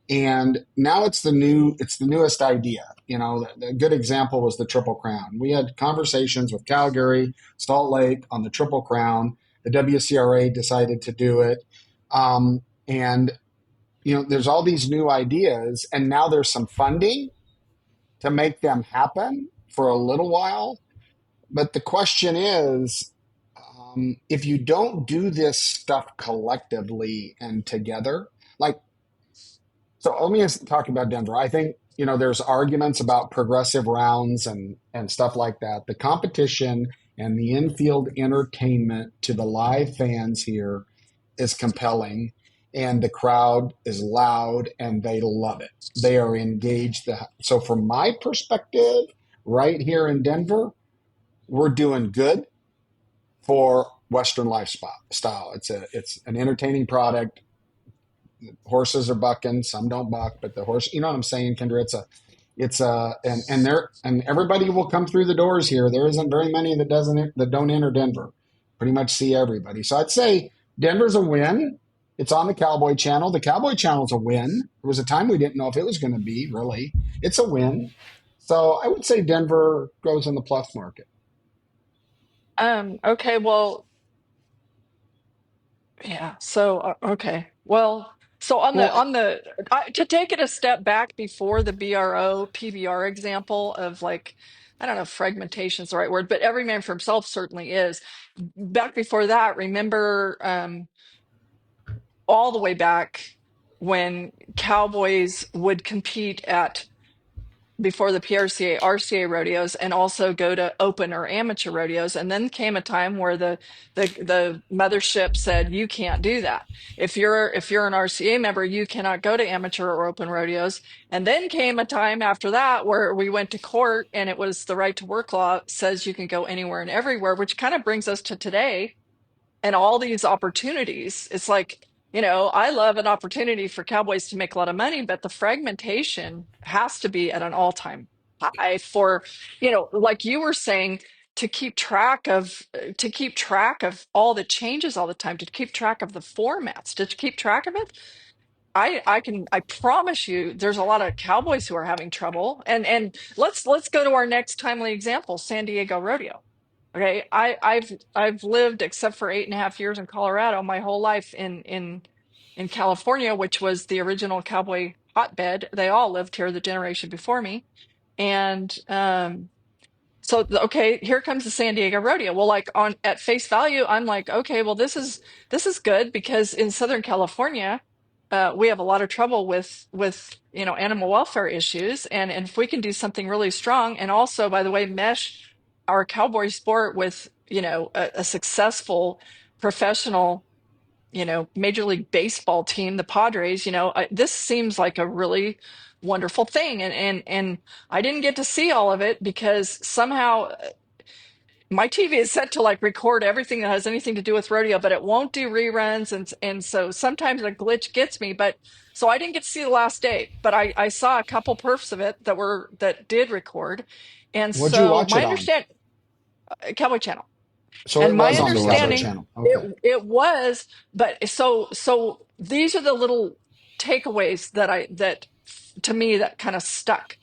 And now it's the newest idea. The good example was the Triple Crown. We had conversations with Calgary, Salt Lake on the Triple Crown. The WCRA decided to do it. And there's all these new ideas, and now there's some funding to make them happen for a little while. But the question is, if you don't do this stuff collectively and together, so let me just talk about Denver. I think, there's arguments about progressive rounds and stuff like that. The competition and the infield entertainment to the live fans here is compelling, and the crowd is loud and they love it. They are engaged. So from my perspective, right here in Denver, we're doing good for Western lifestyle. It's an entertaining product. Horses are bucking, some don't buck, but the horse, you know what I'm saying, Kendra? And everybody will come through the doors here. There isn't very many that don't enter Denver. Pretty much see everybody. So I'd say Denver's a win. It's on the Cowboy channel. The Cowboy channel's a win. There was a time we didn't know if it was going to be, really. It's a win. So I would say Denver goes in the plus market. Okay, well, yeah. So okay. Well, so Well, to take it a step back before the BRO PBR example of like, I don't know if fragmentation is the right word, but every man for himself certainly is. Back before that, remember all the way back when Cowboys would compete at before the PRCA, RCA rodeos, and also go to open or amateur rodeos. And then came a time where the mothership said, you can't do that. If you're an RCA member, you cannot go to amateur or open rodeos. And then came a time after that where we went to court, and it was the right to work law says you can go anywhere and everywhere, which kind of brings us to today and all these opportunities. It's like, I love an opportunity for Cowboys to make a lot of money, but the fragmentation has to be at an all-time high for, like you were saying, to keep track of all the changes all the time, to keep track of the formats, to keep track of it. I promise you there's a lot of Cowboys who are having trouble. And let's go to our next timely example, San Diego Rodeo. Okay, I've lived, except for 8.5 years in Colorado, my whole life in California, which was the original cowboy hotbed. They all lived here, the generation before me. And okay, here comes the San Diego Rodeo. Well, like on at face value, I'm like, okay, well, this is good because in Southern California, we have a lot of trouble with animal welfare issues, and if we can do something really strong, and also, by the way, mesh our cowboy sport with a successful professional Major League Baseball team, the Padres, this seems like a really wonderful thing. And I didn't get to see all of it because somehow my TV is set to like record everything that has anything to do with rodeo, but it won't do reruns. And so sometimes a glitch gets me. But so I didn't get to see the last day, but I saw a couple perfs of it that did record. And what'd you so watch it my on? understand Cowboy Channel. So it And my was on the So was Cowboy it. understanding, channel. Okay. it was, but so these are the little takeaways that to me that kind of stuck.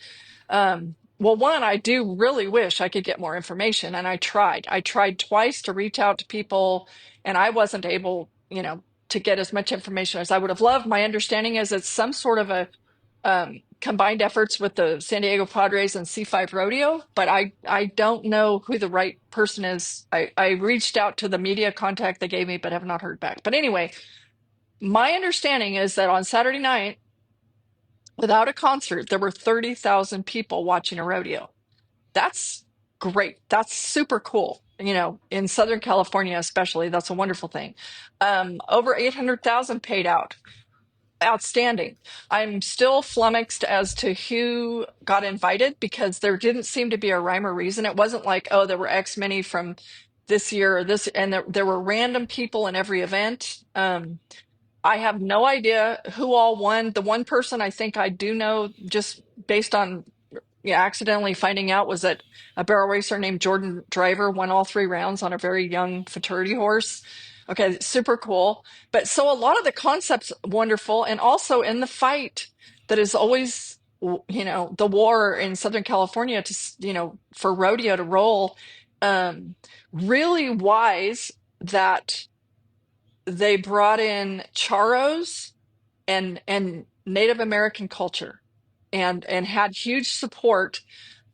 Well, one, I do really wish I could get more information, and I tried. I tried twice to reach out to people, and I wasn't able, to get as much information as I would have loved. My understanding is it's some sort of a combined efforts with the San Diego Padres and C5 Rodeo, but I don't know who the right person is. I reached out to the media contact they gave me, but have not heard back. But anyway, my understanding is that on Saturday night, without a concert, there were 30,000 people watching a rodeo. That's great. That's super cool. In Southern California, especially, that's a wonderful thing. Over 800,000 paid out. Outstanding. I'm still flummoxed as to who got invited because there didn't seem to be a rhyme or reason. It wasn't like, oh, there were X many from this year or this, and there were random people in every event. I have no idea who all won. The one person I think I do know, just based on accidentally finding out, was that a barrel racer named Jordan Driver won all 3 rounds on a very young futurity horse. Okay, super cool. But so a lot of the concepts wonderful, and also in the fight that is always, the war in Southern California for rodeo to roll. Um, Really wise that they brought in charros and Native American culture and had huge support.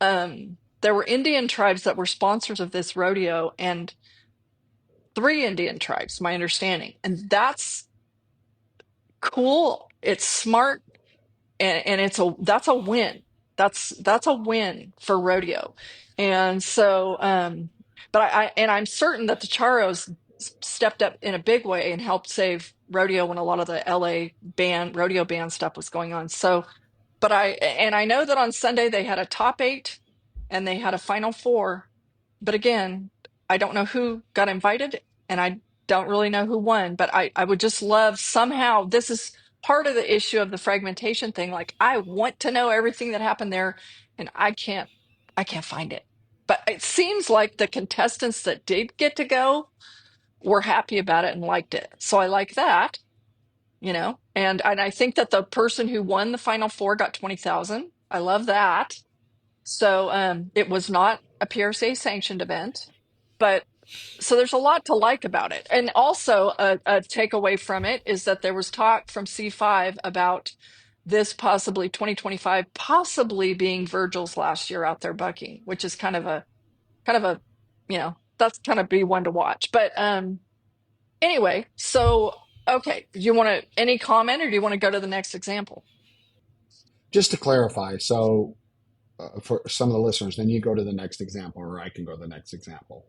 There were Indian tribes that were sponsors of this rodeo, and 3 Indian tribes, my understanding. And that's cool. It's smart, and that's a win. That's a win for rodeo. And so but I'm certain that the Charros stepped up in a big way and helped save rodeo when a lot of the LA rodeo ban stuff was going on. So but I know that on Sunday they had a top 8 and they had a final 4. But again, I don't know who got invited, and I don't really know who won. But I would just love, somehow, this is part of the issue of the fragmentation thing. Like, I want to know everything that happened there, and I can't find it. But it seems like the contestants that did get to go, were happy about it and liked it. So I like that, and I think that the person who won the final four got 20,000. I love that. So it was not a PRCA sanctioned event, but so there's a lot to like about it. And also a takeaway from it is that there was talk from C5 about this possibly 2025 possibly being Virgil's last year out there bucking, which is kind of a that's kind of be one to watch. But anyway, so okay, do you want to any comment or do you want to go to the next example? Just to clarify, so for some of the listeners, then you go to the next example, or I can go to the next example.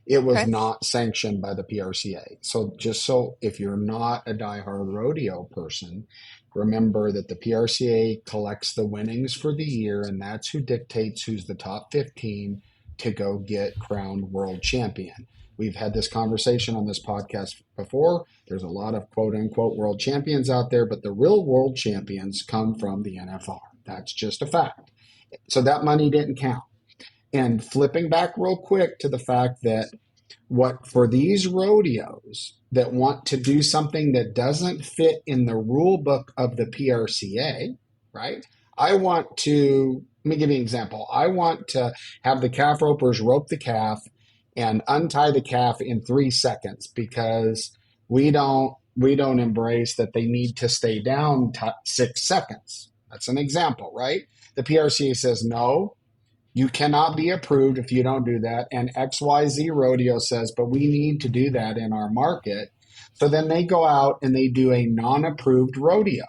It was Okay. not sanctioned by the PRCA. So just so if you're not a diehard rodeo person, remember that the PRCA collects the winnings for the year, and that's who dictates who's the top 15 to go get crowned world champion. We've had this conversation on this podcast before. There's a lot of quote unquote world champions out there, but the real world champions come from the NFR. That's just a fact. So that money didn't count. And flipping back real quick to the fact that what for these rodeos that want to do something that doesn't fit in the rule book of the PRCA, right? Let me give you an example. I want to have the calf ropers rope the calf and untie the calf in 3 seconds because we don't embrace that they need to stay down 6 seconds. That's an example, right? The PRCA says no, you cannot be approved if you don't do that. And XYZ Rodeo says, but we need to do that in our market. So then they go out and they do a non-approved rodeo.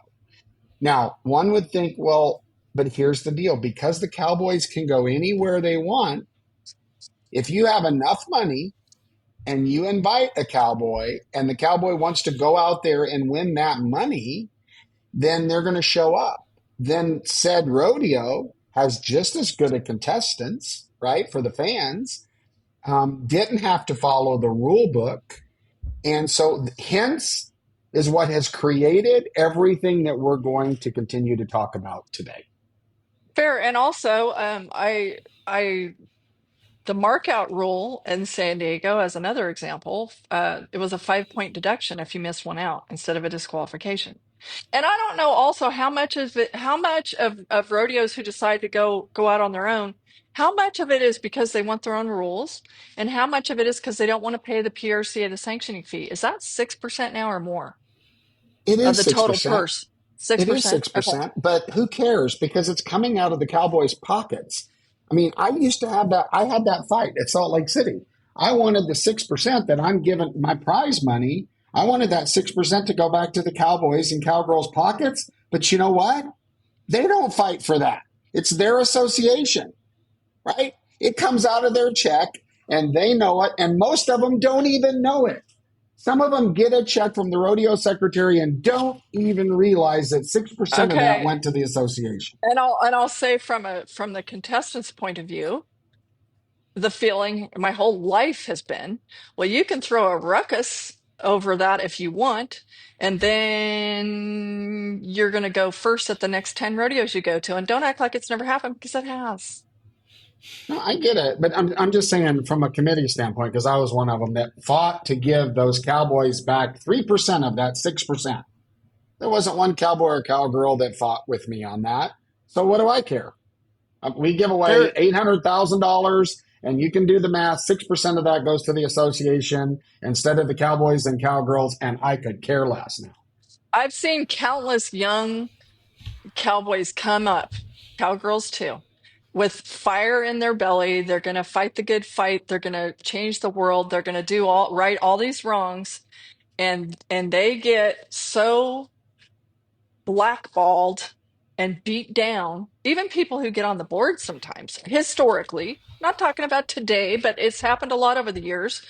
Now, one would think, well, but here's the deal. Because the Cowboys can go anywhere they want, if you have enough money and you invite a cowboy and the cowboy wants to go out there and win that money, then they're going to show up. Then said rodeo has just as good a contestants, right, for the fans, didn't have to follow the rule book. And so hence is what has created everything that we're going to continue to talk about today. Fair. And also, I the markout rule in San Diego, as another example, it was a 5-point deduction if you miss one out instead of a disqualification. And I don't know also how much of rodeos who decide to go out on their own, how much of it is because they want their own rules, and how much of it is because they don't want to pay the PRC the sanctioning fee. Is that 6% now or more It of is the total 6%. purse? It is 6%? Okay. 6%, but who cares? Because it's coming out of the Cowboys' pockets. I mean, I used to have that. I had that fight at Salt Lake City. I wanted the 6% that I'm given my prize money. I wanted that 6% to go back to the Cowboys and Cowgirls' pockets. But you know what? They don't fight for that. It's their association, right? It comes out of their check and they know it. And most of them don't even know it. Some of them get a check from the rodeo secretary and don't even realize that 6% of that Okay. went to the association. And I'll say from the contestant's point of view, the feeling my whole life has been, well, you can throw a ruckus over that if you want, and then you're going to go first at the next 10 rodeos you go to, and don't act like it's never happened because it has. No, I get it, but I'm just saying from a committee standpoint, because I was one of them that fought to give those Cowboys back 3% of that 6%. There wasn't one cowboy or cowgirl that fought with me on that. So what do I care? We give away There, $800,000, and you can do the math. 6% of that goes to the association instead of the Cowboys and Cowgirls, and I could care less now. I've seen countless young cowboys come up, cowgirls too, with fire in their belly. They're going to fight the good fight. They're going to change the world. They're going to do all these wrongs, and they get so blackballed and beat down. Even people who get on the board sometimes, historically, not talking about today, but it's happened a lot over the years.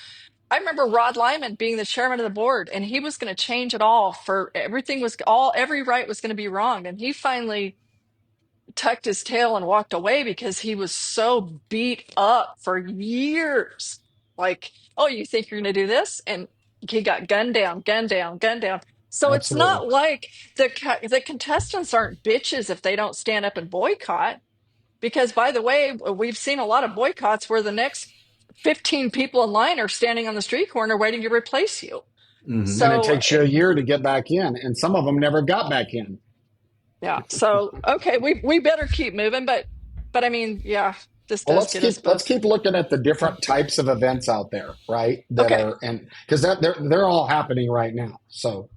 I remember Rod Lyman being the chairman of the board, and he was going to change it all. For every right was going to be wrong, and he finally tucked his tail and walked away because he was so beat up for years. Like, oh, you think you're going to do this? And he got gunned down, gunned down, gunned down. So it's Absolutely. not like the contestants aren't bitches if they don't stand up and boycott. Because by the way, we've seen a lot of boycotts where the next 15 people in line are standing on the street corner waiting to replace you. Mm-hmm. And it So, takes you a year to get back in, and some of them never got back in. yeah. So, okay, we better keep moving, but I mean, yeah, this Well, does get us let's both keep looking at the going. different types of events out there, right? That Okay. are, and because they're all happening right now. So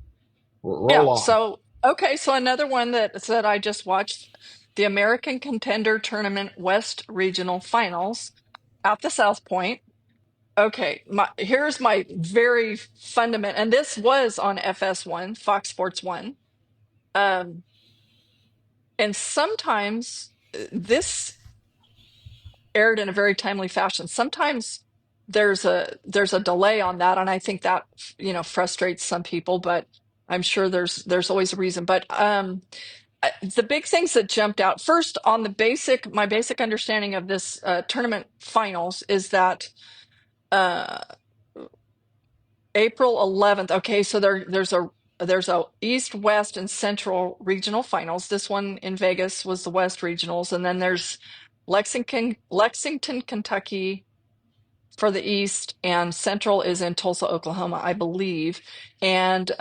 Yeah. roll on. So, okay, so another one that I just watched, the American Contender Tournament West Regional Finals at the South Point. Okay, here's my very fundamental, and this was on FS1, Fox Sports 1. Um, and sometimes this aired in a very timely fashion. Sometimes there's a delay on that, and I think that frustrates some people, but I'm sure there's always a reason. But the big things that jumped out first on my basic understanding of this tournament finals is that uh, April 11th. Okay, so there's a East, West, and Central regional finals. This one in Vegas was the West regionals, and then there's Lexington, Kentucky for the East, and Central is in Tulsa, Oklahoma, I believe. And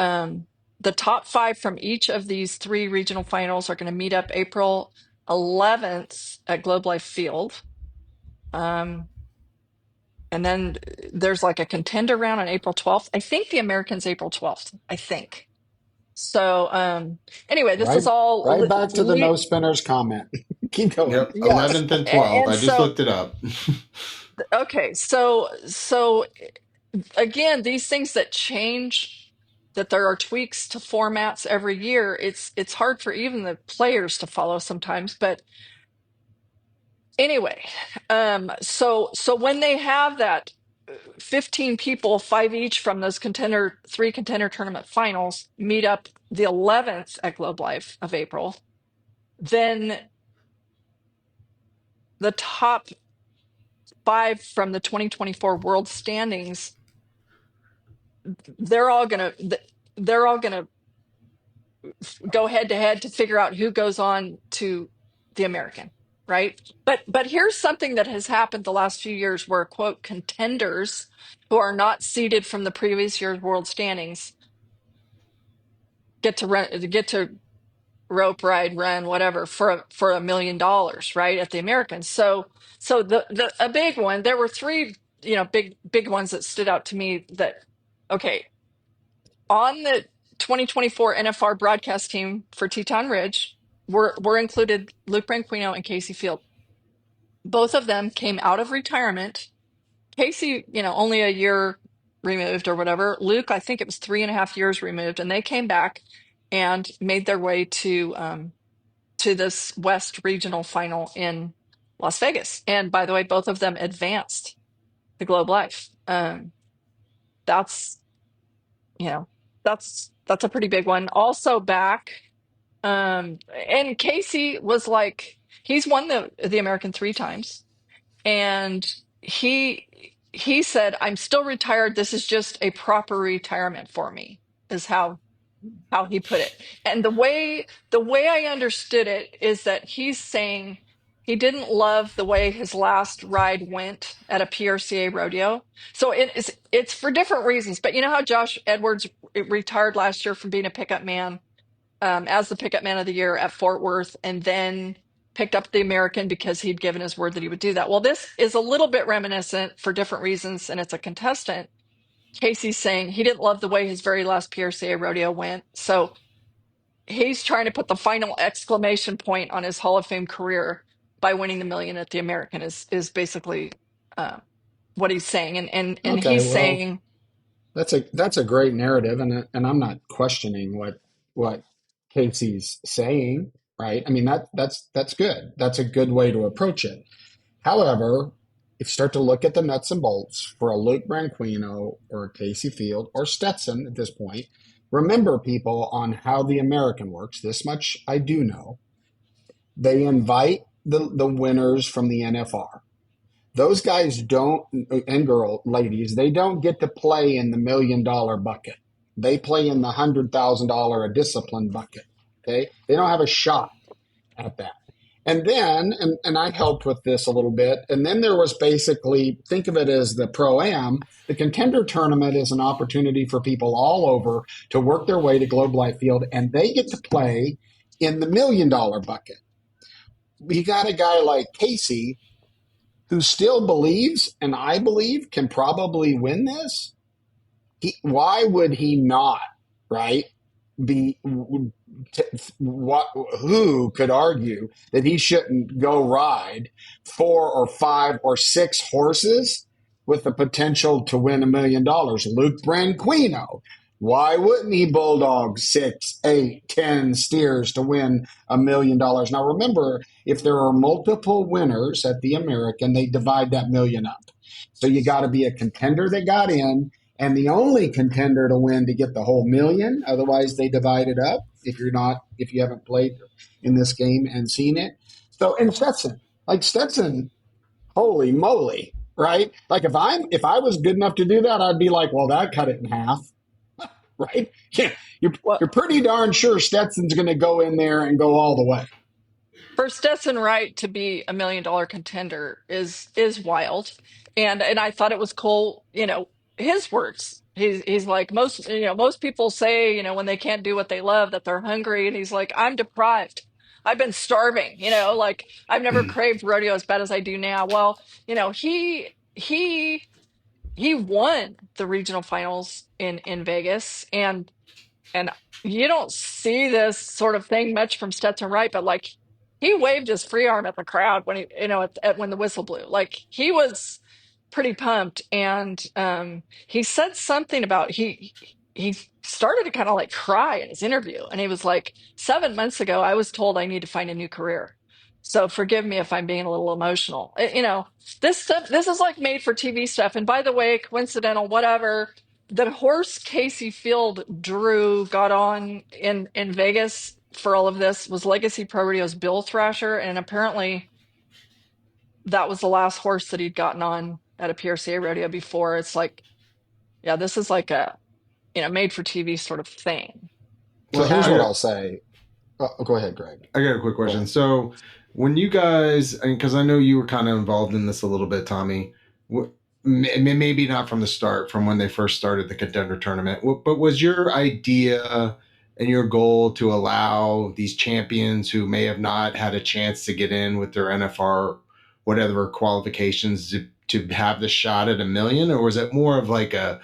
the top five from each of these three regional finals are going to meet up April 11th at Globe Life Field. Um, and then there's like a contender round on April 12th. I think the American's April 12th, I think. So anyway, this is Right, all right back to the no spinners comment. Keep going. Yep, yes. 11th and 12th. And I just so looked it up. okay, so again, these things that change, that there are tweaks to formats every year, it's hard for even the players to follow sometimes. But anyway, so when they have that 15 people, five each from those three contender tournament finals, meet up the 11th at Globe Life of April, then the top five from the 2024 world standings, they're all gonna go head to head to figure out who goes on to the American, right? But here's something that has happened the last few years where, quote, contenders who are not seeded from the previous year's world standings get to rope ride, run, whatever, for $1 million, right, at the Americans. So the a big one, there were three, big ones that stood out to me that, okay, on the 2024 NFR broadcast team for Teton Ridge were included Luke Branquino and Casey Field. Both of them came out of retirement. Casey, only a year removed or whatever. Luke, I think it was 3.5 years removed, and they came back and made their way to this West Regional final in Las Vegas. And by the way, both of them advanced the Globe Life. That's you know that's a pretty big one. Also back, and Casey was like, he's won the American three times, and he said, I'm still retired, this is just a proper retirement for me, is how he put it. And the way I understood it is that he's saying he didn't love the way his last ride went at a PRCA rodeo. So it's for different reasons. But you know how Josh Edwards retired last year from being a pickup man, as the pickup man of the year at Fort Worth, and then picked up the American because he'd given his word that he would do that. Well, this is a little bit reminiscent for different reasons, and it's a contestant. Casey's saying he didn't love the way his very last PRCA rodeo went. So he's trying to put the final exclamation point on his Hall of Fame career by winning the million at the American, is basically uh, what he's saying. And Okay, he's well, saying, that's a great narrative, and I'm not questioning what Casey's saying, right? I mean, that's good. That's a good way to approach it. However, if you start to look at the nuts and bolts for a Luke Branquino or a Casey Field or Stetson at this point, remember, people, on how the American works. This much I do know. They invite the winners from the NFR. Those guys don't, and ladies, they don't get to play in the $1 million bucket. They play in the $100,000 a discipline bucket. Okay, they don't have a shot at that. And then, and I helped with this a little bit. And then there was basically, think of it as the Pro-Am. The contender tournament is an opportunity for people all over to work their way to Globe Life Field, and they get to play in the $1 million bucket. We got a guy like Casey who still believes, and I believe can probably win this. Why would he not, right? Be what? Who could argue that he shouldn't go ride 4 or 5 or 6 horses with the potential to win $1 million? Luke Branquino. Why wouldn't he bulldog 6, 8, 10 steers to win $1 million? Now remember, if there are multiple winners at the American, they divide that million up. So you got to be a contender that got in, and the only contender to win to get the whole million. Otherwise, they divide it up. If you haven't played in this game and seen it. So, and Stetson, holy moly, right? Like if I was good enough to do that, I'd be like, well, that cut it in half, right? Yeah, you're pretty darn sure Stetson's going to go in there and go all the way. For Stetson Wright to be $1 million contender is wild, and I thought it was cool. His words. He's like most people say when they can't do what they love that they're hungry, and he's like, I'm deprived. I've been starving. Like I've never craved rodeo as bad as I do now. Well, he won the regional finals in Vegas, and you don't see this sort of thing much from Stetson Wright, but like he waved his free arm at the crowd when when the whistle blew. Like he was pretty pumped, and he said something about he started to kind of like cry in his interview, and he was like, 7 months ago, I was told I need to find a new career. So forgive me if I'm being a little emotional. This stuff, this is like made for TV stuff. And by the way, coincidental, whatever, the horse Casey Field Drew got on in Vegas for all of this was Legacy Pro Rodeo's Bill Thrasher, and apparently that was the last horse that he'd gotten on at a PRCA rodeo before. It's like, yeah, this is like a made for TV sort of thing. So Well, here's what I'll say. Go ahead, Greg. I got a quick question. So when you guys, because I know you were kind of involved in this a little bit, Tommy, maybe not from the start, from when they first started the contender tournament, but was your idea and your goal to allow these champions who may have not had a chance to get in with their NFR, whatever qualifications, to have the shot at $1 million? Or was it more of like a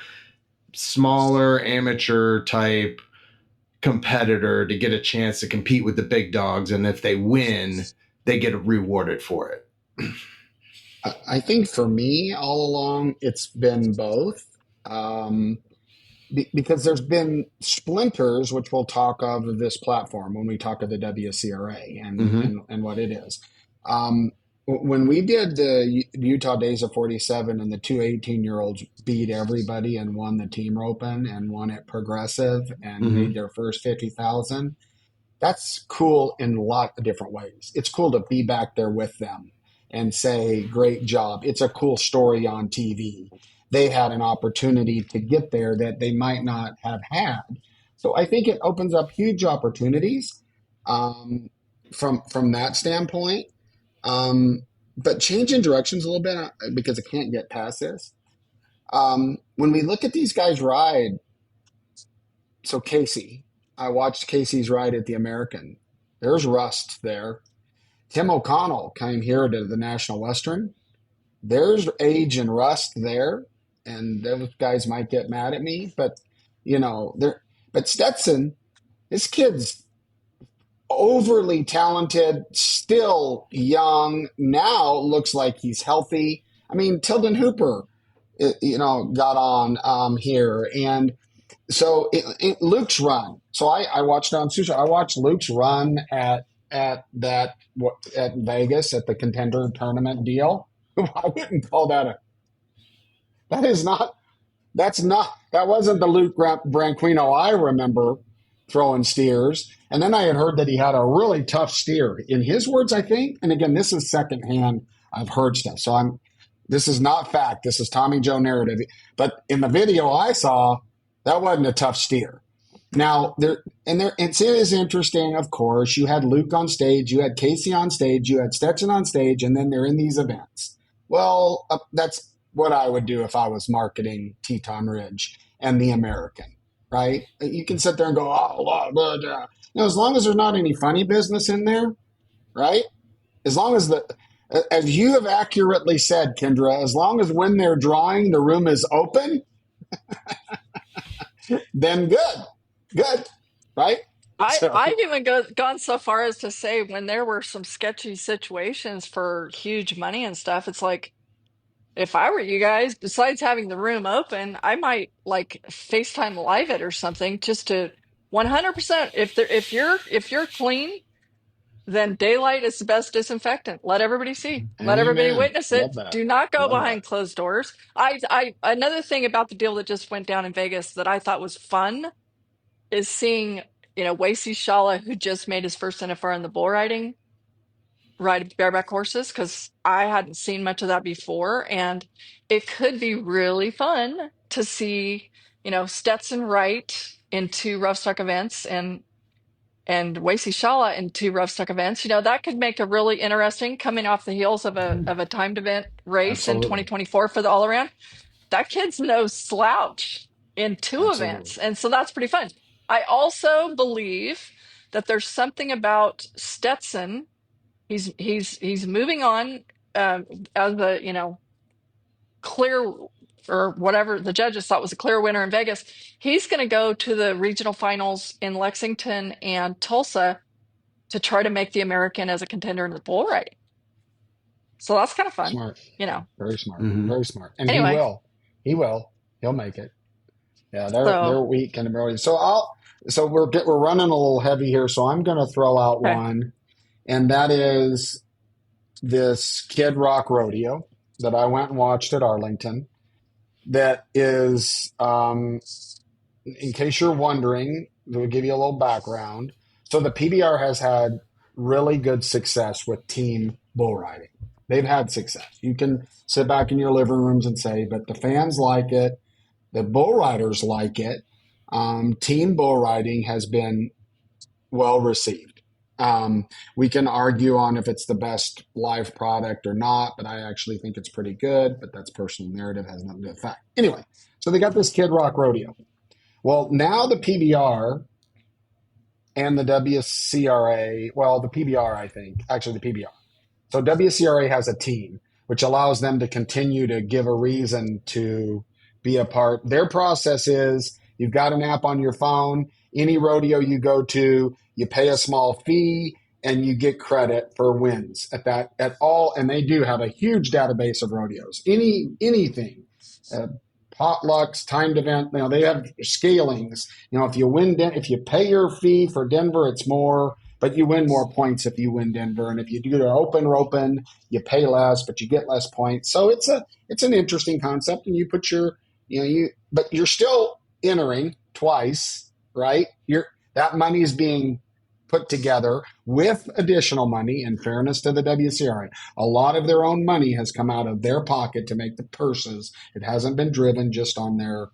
smaller amateur type competitor to get a chance to compete with the big dogs, and if they win, they get rewarded for it? I think for me, all along, it's been both. Because there's been splinters, which we'll talk of this platform when we talk of the WCRA and what it is. When we did the Utah Days of 47 and the two 18-year-olds beat everybody and won the team open and won at Progressive and made their first 50,000, that's cool in a lot of different ways. It's cool to be back there with them and say, great job. It's a cool story on TV. They had an opportunity to get there that they might not have had. So I think it opens up huge opportunities from that standpoint. But changing directions a little bit because I can't get past this. When we look at these guys ride, so Casey, I watched Casey's ride at the American. There's rust there. Tim O'Connell came here to the National Western. There's age and rust there, and those guys might get mad at me, but but Stetson, this kid's overly talented, still young. Now looks like he's healthy. I mean, Tilden Hooper, got on here, and so Luke's run. So I watched on Susha. I watched Luke's run at Vegas at the contender tournament deal. I wouldn't call that that wasn't the Luke Branquino I remember throwing steers. And then I had heard that he had a really tough steer in his words, I think. And again, this is secondhand. I've heard stuff. So this is not fact. This is Tommy Joe narrative. But in the video I saw, that wasn't a tough steer. Now it is interesting. Of course, you had Luke on stage, you had Casey on stage, you had Stetson on stage, and then they're in these events. Well, that's what I would do if I was marketing Teton Ridge and the American, right? You can sit there and go, oh, blah, blah, blah. As long as there's not any funny business in there, right? As long as as you have accurately said, Kendra, as long as when they're drawing, the room is open, then good, right? So I've even gone so far as to say when there were some sketchy situations for huge money and stuff, it's like if I were you guys, besides having the room open, I might like FaceTime live it or something just to 100%. If you're clean, then daylight is the best disinfectant. Let everybody see. Let everybody amen. witness Love it. that. Do not go Love that. behind closed doors. I another thing about the deal that just went down in Vegas that I thought was fun is seeing, Wasey Shala, who just made his first NFR in the bull riding, ride bareback horses, because I hadn't seen much of that before. And it could be really fun to see, Stetson Wright in two rough stock events and Wasey Shala in two rough stock events. That could make a really interesting coming off the heels of a timed event race in Absolutely. 2024 for the all around. That kid's no slouch in two Absolutely. events. And so that's pretty fun. I also believe that there's something about Stetson. He's moving on as a, clear or whatever the judges thought was a clear winner in Vegas. He's going to go to the regional finals in Lexington and Tulsa to try to make the American as a contender in the bull riding. So that's kind of fun, Smart. you know. Very smart. Mm-hmm. Very smart. And he Anyway, will. He will. He'll make it. Yeah, they're so weak and brilliant. So we're running a little heavy here, so I'm going to throw out okay. one, and that is this Kid Rock rodeo that I went and watched at Arlington. That is, in case you're wondering, we'll give you a little background. So the PBR has had really good success with team bull riding. They've had success. You can sit back in your living rooms and say, but the fans like it. The bull riders like it. Team bull riding has been well received. We can argue on if it's the best live product or not, but I actually think it's pretty good. But that's personal narrative, has nothing to do with fact. Anyway, so they got this Kid Rock rodeo. Well, now the PBR and the WCRA, well, the PBR, I think, actually the PBR. So WCRA has a team, which allows them to continue to give a reason to be a part. Their process is you've got an app on your phone. Any rodeo you go to, you pay a small fee and you get credit for wins at all. And they do have a huge database of rodeos. Anything, uh, potlucks, timed event. They have scalings. If you pay your fee for Denver, it's more, but you win more points if you win Denver. And if you do the open roping, you pay less, but you get less points. So it's an interesting concept. And you put but you're still entering twice, right? That money is being put together with additional money. In fairness to the WCRA, a lot of their own money has come out of their pocket to make the purses. It hasn't been driven just on their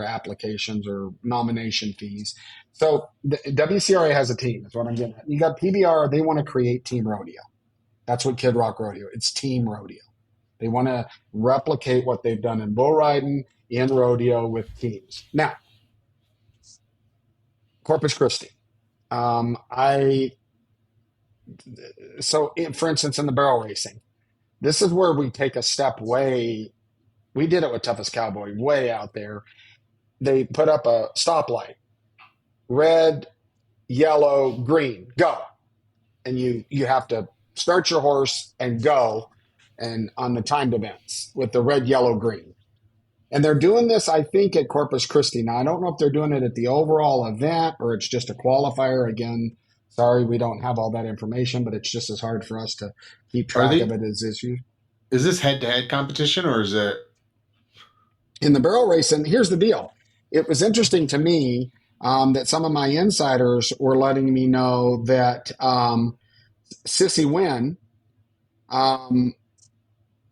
applications or nomination fees. So the WCRA has a team. That's what I'm getting at. You got PBR. They want to create team rodeo. That's what Kid Rock Rodeo. It's team rodeo. They want to replicate what they've done in bull riding in rodeo with teams. Now, Corpus Christi. For instance, in the barrel racing, this is where we take a step way. We did it with Toughest Cowboy, way out there. They put up a stoplight, red, yellow, green, go, and you have to start your horse and go, and on the timed events with the red, yellow, green. And they're doing this, I think, at Corpus Christi. Now, I don't know if they're doing it at the overall event or it's just a qualifier. Again, sorry, we don't have all that information, but it's just as hard for us to keep track of it as issues. Is this head-to-head competition or is it? In the barrel racing, here's the deal. It was interesting to me that some of my insiders were letting me know that Sissy Wynn,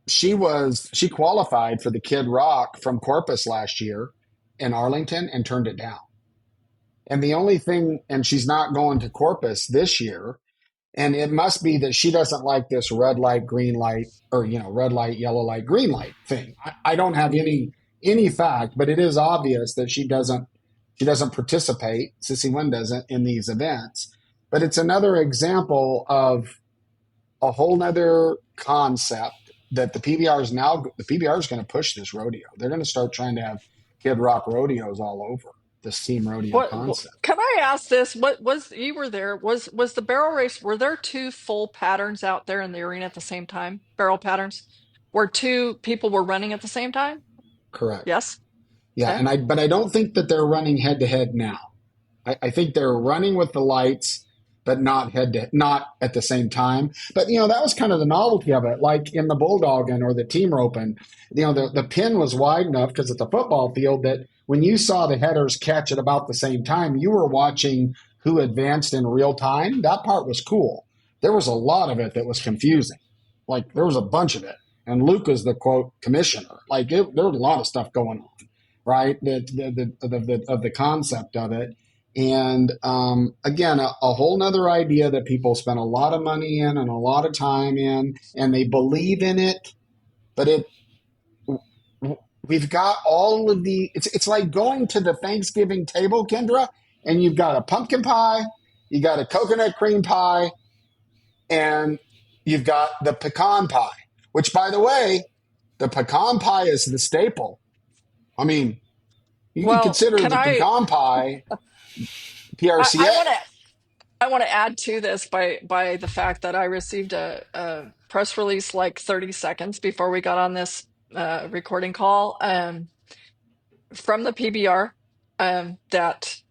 she qualified for the Kid Rock from Corpus last year in Arlington and turned it down. And the only thing, and she's not going to Corpus this year. And it must be that she doesn't like this red light, green light, or, red light, yellow light, green light thing. I don't have any fact, but it is obvious that she doesn't participate. Sissy Wynn doesn't in these events. But it's another example of a whole nother concept that the PBR is going to push this rodeo. They're going to start trying to have Kid Rock rodeos all over this team rodeo concept. Can I ask this? What was you were there? Was the barrel race? Were there two full patterns out there in the arena at the same time? Barrel patterns, where two people were running at the same time? Correct. Yes. Yeah, Okay. but I don't think that they're running head to head now. I think they're running with the lights, but not at the same time. But that was kind of the novelty of it. Like in the bulldogging or the team roping, the pin was wide enough because it's a football field that when you saw the headers catch at about the same time, you were watching who advanced in real time. That part was cool. There was a lot of it that was confusing. Like there was a bunch of it. And Luke is the quote commissioner. Like there was a lot of stuff going on, right? Of the concept of it. And again, a whole nother idea that people spend a lot of money in and a lot of time in, and they believe in it. But we've got all of it's like going to the Thanksgiving table, Kendra, and you've got a pumpkin pie, you got a coconut cream pie, and you've got the pecan pie, which, by the way, the pecan pie is the staple. I mean, you can consider the pecan pie PRCA. I want to add to this by the fact that I received a press release like 30 seconds before we got on this recording call from the PBR that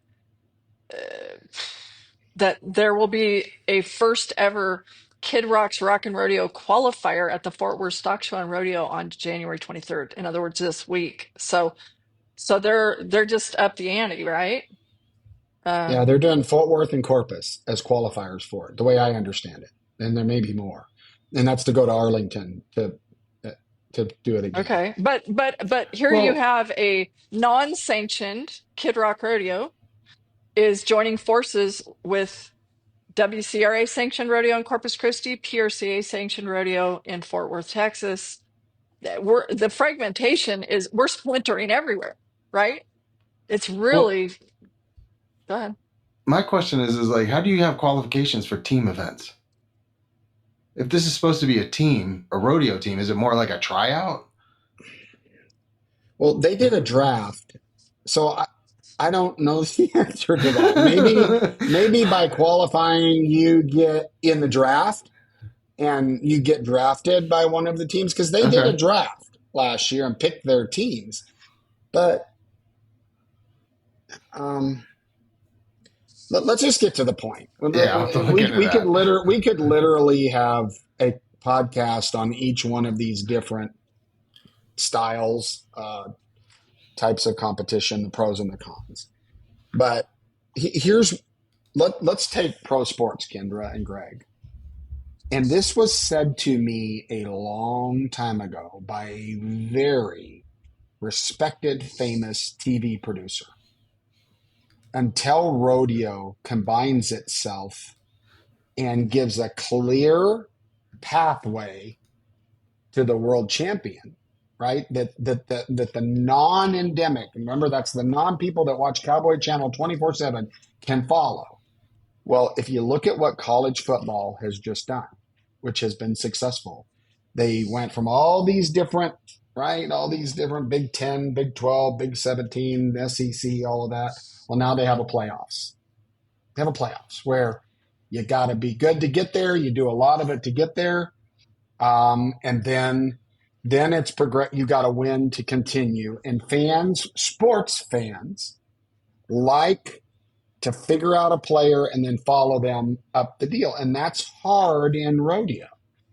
there will be a first ever Kid Rock's Rock and Rodeo qualifier at the Fort Worth Stock Show and Rodeo on January 23rd. In other words, this week. So they're just up the ante, right? Yeah, they're doing Fort Worth and Corpus as qualifiers for it, the way I understand it. And there may be more. And that's to go to Arlington to do it again. Okay. But here you have a non-sanctioned Kid Rock Rodeo is joining forces with WCRA sanctioned rodeo in Corpus Christi, PRCA sanctioned rodeo in Fort Worth, Texas. The fragmentation is we're splintering everywhere, right? It's Well, really go ahead. my question is like, how do you have qualifications for team events? If this is supposed to be a team, a rodeo team, is it more like a tryout? Well, they did a draft, so I don't know the answer to that. Maybe by qualifying you get in the draft and you get drafted by one of the teams because they did a draft last year and picked their teams. But let's just get to the point. Yeah, we could literally have a podcast on each one of these different styles, types of competition, the pros and the cons. But let's take pro sports, Kendra and Greg. And this was said to me a long time ago by a very respected, famous TV producer. Until rodeo combines itself and gives a clear pathway to the world champion, right? That the non-endemic, remember that's the non-people that watch Cowboy Channel 24/7 can follow. Well, if you look at what college football has just done, which has been successful, they went from all these different, right? All these different Big 10, Big 12, Big 17, SEC, all of that. Well, now they have a playoffs. They have a playoffs where you got to be good to get there. You do a lot of it to get there. And then it's you got to win to continue. And sports fans like to figure out a player and then follow them up the deal. And that's hard in rodeo,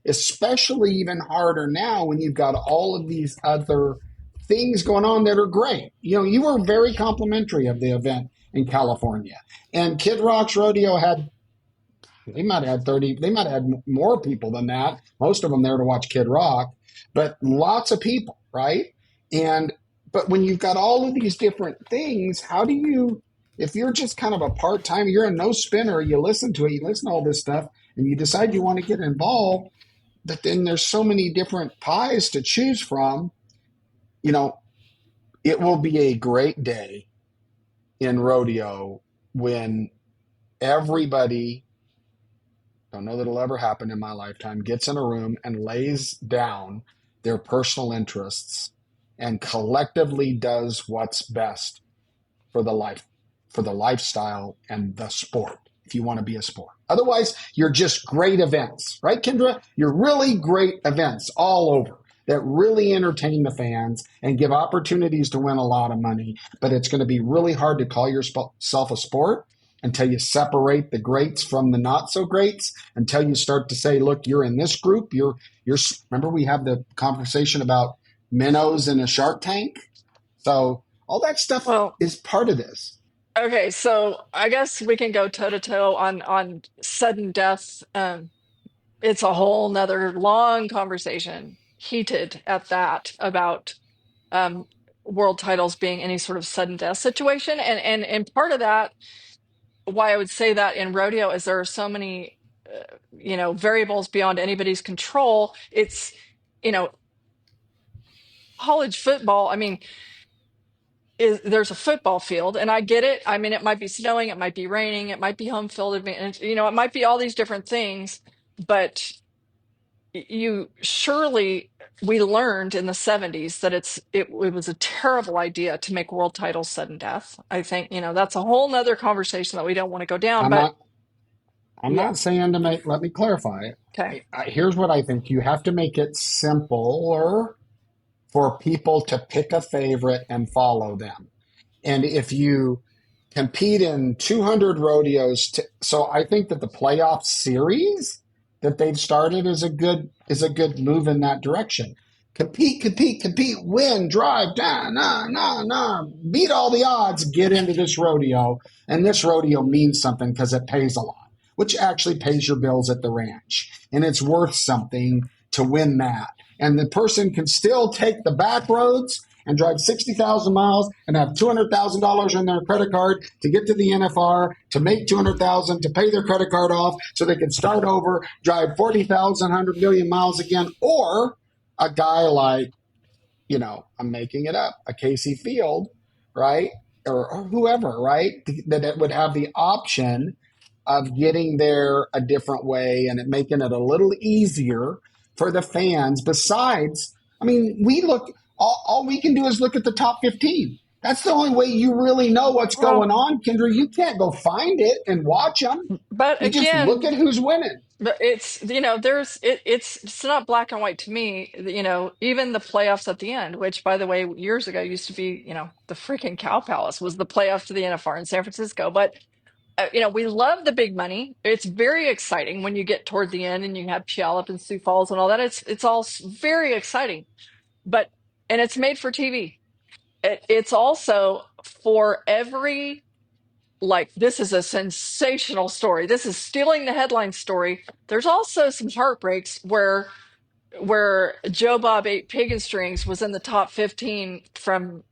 especially even harder now when you've got all of these other things going on that are great. You were very complimentary of the event in California. And Kid Rock's rodeo they might have had 30, they might have had more people than that. Most of them there to watch Kid Rock, but lots of people, right? But when you've got all of these different things, how do you If you're just kind of a part-time, you're a no spinner, you listen to it, you listen to all this stuff, and you decide you want to get involved, but then there's so many different pies to choose from, you know, it will be a great day in rodeo when everybody, don't know that it'll ever happen in my lifetime, gets in a room and lays down their personal interests and collectively does what's best for the life, for the lifestyle and the sport, if you want to be a sport. Otherwise, you're just great events, right, Kendra? You're really great events all over that really entertain the fans and give opportunities to win a lot of money. But it's going to be really hard to call yourself a sport until you separate the greats from the not so greats, until you start to say, look, you're in this group. You're remember we have the conversation about minnows in a shark tank. So all that stuff Well, is part of this. okay, so I guess we can go toe to toe on sudden death. It's a whole nother long conversation, heated at that, about um, world titles being any sort of sudden death situation. And part of that, why I would say that in rodeo, is there are so many, variables beyond anybody's control. It's, you know, college football. I mean, there's a football field, and I get it. I mean, it might be snowing, it might be raining, it might be home field advantage, it might be all these different things, but you surely, we learned in the 70s that it was a terrible idea to make world titles sudden death. I think, that's a whole nother conversation that we don't want to go down, I'm but not I'm yeah. not saying to make, let me clarify. Okay. Here's what I think. You have to make it simpler for people to pick a favorite and follow them. And if you compete in 200 rodeos, so I think that the playoff series that they've started is a good move in that direction. Compete, compete, compete, win, drive, beat all the odds, get into this rodeo. And this rodeo means something because it pays a lot, which actually pays your bills at the ranch. And it's worth something to win that. And the person can still take the back roads and drive 60,000 miles and have $200,000 in their credit card to get to the NFR, to make 200,000, to pay their credit card off so they can start over, drive 40,000, 100 million miles again. Or a guy like, I'm making it up, a Casey Field, right? Or whoever, right? That it would have the option of getting there a different way and making it a little easier for the fans. Besides, I mean, all we can do is look at the top 15. That's the only way you really know what's Well, going on, Kendra. You can't go find it and watch them. but You just look again, at who's winning. but it's, it's not black and white to me. Even the playoffs at the end, which, by the way, years ago used to be, the freaking Cow Palace was the playoff to the NFR in San Francisco. But we love the big money. It's very exciting when you get toward the end and you have Puyallup and Sioux Falls and all that. It's all very exciting, but and it's made for TV. It's also for every, like, this is a sensational story. This is stealing the headline story. There's also some heartbreaks where Joe Bob ate pig and strings was in the top 15 from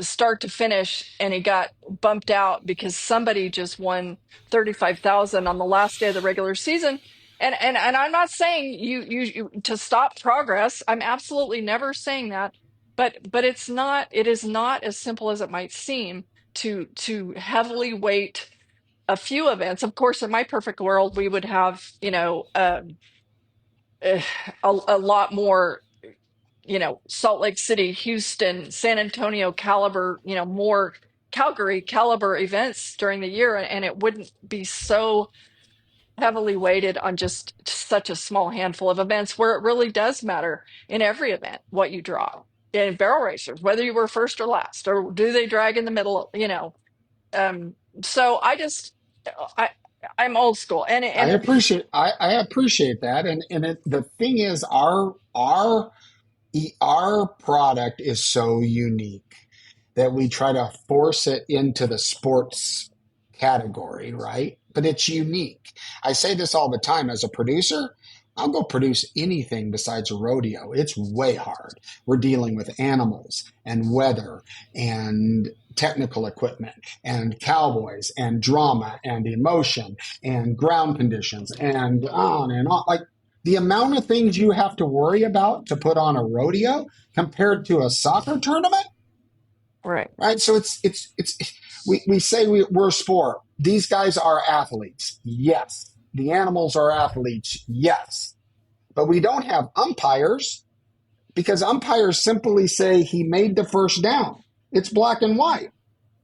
start to finish, and he got bumped out because somebody just won 35,000 on the last day of the regular season. And I'm not saying you to stop progress. I'm absolutely never saying that. But it is not as simple as it might seem to heavily weight a few events. Of course, in my perfect world, we would have, a lot more, Salt Lake City, Houston, San Antonio caliber, more Calgary caliber events during the year, and it wouldn't be so heavily weighted on just such a small handful of events where it really does matter in every event what you draw. In barrel racers, whether you were first or last, or do they drag in the middle, so I I'm old school, and I appreciate that. The thing is, our product is so unique that we try to force it into the sports category, right? But it's unique. I say this all the time as a producer. I'll go produce anything besides a rodeo. It's way hard. We're dealing with animals and weather and technical equipment and cowboys and drama and emotion and ground conditions and on and on. Like the amount of things you have to worry about to put on a rodeo compared to a soccer tournament, Right. right? So we say we're a sport. These guys are athletes. Yes. The animals are athletes. Yes. But we don't have umpires because umpires simply say he made the first down. It's black and white.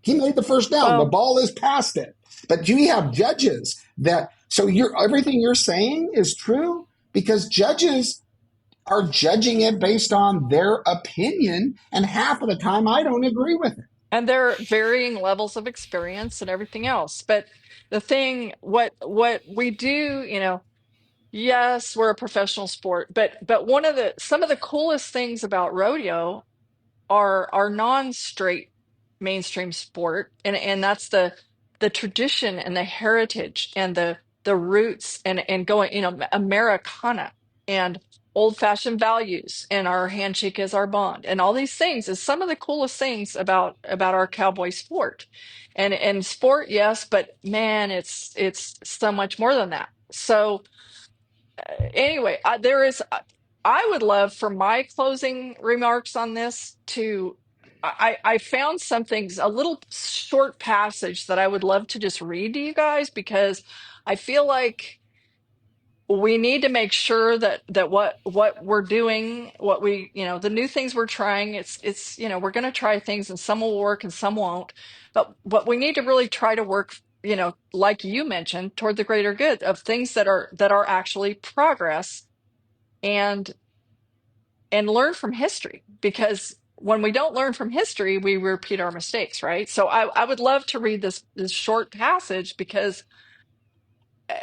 He made the first down. The Well, ball is past it. But you have judges that, so everything you're saying is true because judges are judging it based on their opinion. And half of the time, I don't agree with it. and there are varying levels of experience and everything else. But the thing, what we do, yes, we're a professional sport, but some of the coolest things about rodeo are our non-straight mainstream sport, and that's the tradition and the heritage and the roots and going, Americana and old-fashioned values and our handshake is our bond and all these things is some of the coolest things about our cowboy sport. And sport, yes, but man, it's so much more than that. So anyway, I would love for my closing remarks on this to, I found something, a little short passage that I would love to just read to you guys because I feel like we need to make sure that what we're doing, what we, the new things we're trying, it's, we're going to try things and some will work and some won't, but we need to really try to work, like you mentioned, toward the greater good of things that are actually progress and learn from history because when we don't learn from history, we repeat our mistakes, right? So I would love to read this short passage because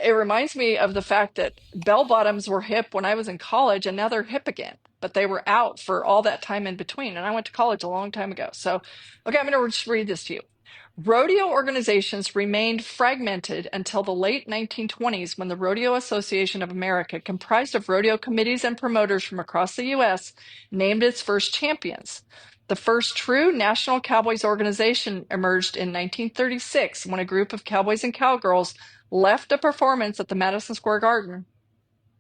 it reminds me of the fact that bell bottoms were hip when I was in college and now they're hip again, but they were out for all that time in between. And I went to college a long time ago. So, okay, I'm going to just read this to you. Rodeo organizations remained fragmented until the late 1920s when the Rodeo Association of America, comprised of rodeo committees and promoters from across the U.S., named its first champions. The first true national cowboys organization emerged in 1936 when a group of cowboys and cowgirls left a performance at the Madison Square Garden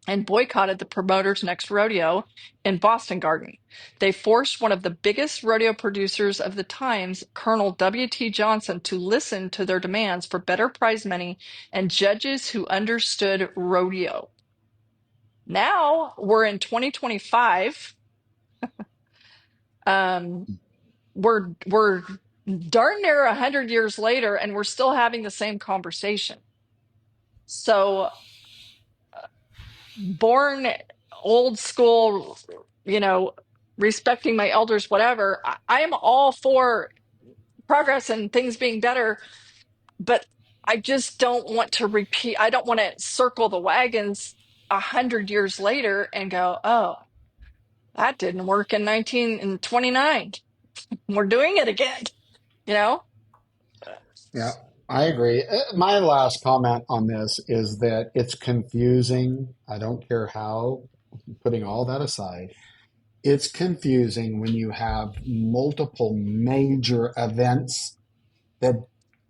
and boycotted the promoter's next rodeo in Boston Garden. They forced one of the biggest rodeo producers of the times, Colonel W.T. Johnson, to listen to their demands for better prize money and judges who understood rodeo. Now we're in 2025. We're darn near 100 years later, and we're still having the same conversation. So born old school, you know, respecting my elders, whatever. I am all for progress and things being better, but I just don't want to repeat. I don't want to circle the wagons 100 years later and go, oh, that didn't work in 1929. We're doing it again, you know? Yeah, I agree. My last comment on this is that it's confusing. I don't care how, putting all that aside, it's confusing when you have multiple major events that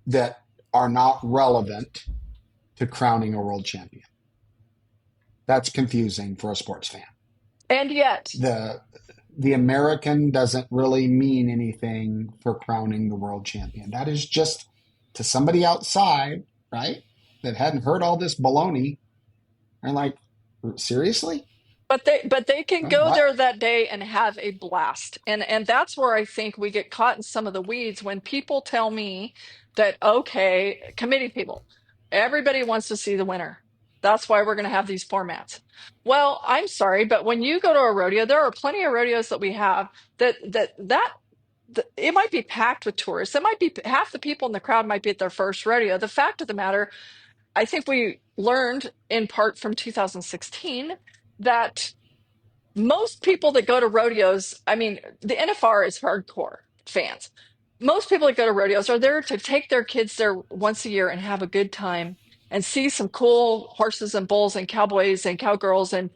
that are not relevant to crowning a world champion. That's confusing for a sports fan. And yet, The the American doesn't really mean anything for crowning the world champion. That is just to somebody outside, right? That hadn't heard all this baloney and like, seriously? but they can go What? there that day and have a blast. And that's where I think we get caught in some of the weeds when people tell me that, okay, committee people, everybody wants to see the winner. That's why we're going to have these formats. Well, I'm sorry, but when you go to a rodeo, there are plenty of rodeos that we have that it might be packed with tourists. It might be half the people in the crowd might be at their first rodeo. The fact of the matter, I think we learned in part from 2016 that most people that go to rodeos, I mean, the NFR is hardcore fans. Most people that go to rodeos are there to take their kids there once a year and have a good time and see some cool horses and bulls and cowboys and cowgirls and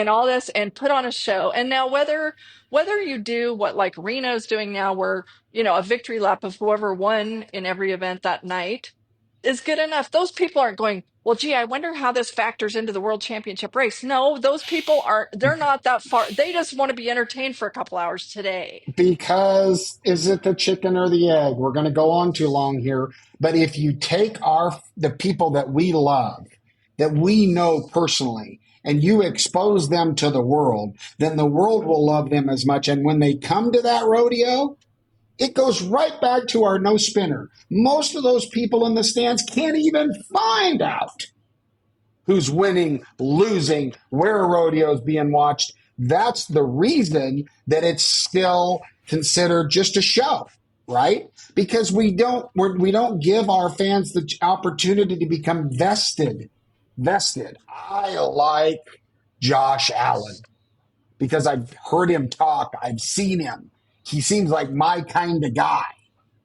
all this and put on a show. And now whether you do what like Reno's doing now, where a victory lap of whoever won in every event that night is good enough. Those people aren't going, well, gee, I wonder how this factors into the world championship race. No, those people they're not that far. They just want to be entertained for a couple hours today. Because is it the chicken or the egg? We're going to go on too long here. But if you take the people that we love, that we know personally, and you expose them to the world, then the world will love them as much. And when they come to that rodeo, it goes right back to our no spinner. Most of those people in the stands can't even find out who's winning, losing, where a rodeo is being watched. That's the reason that it's still considered just a show, right? Because we don't give our fans the opportunity to become vested. I like Josh Allen because I've heard him talk. I've seen him. He seems like my kind of guy.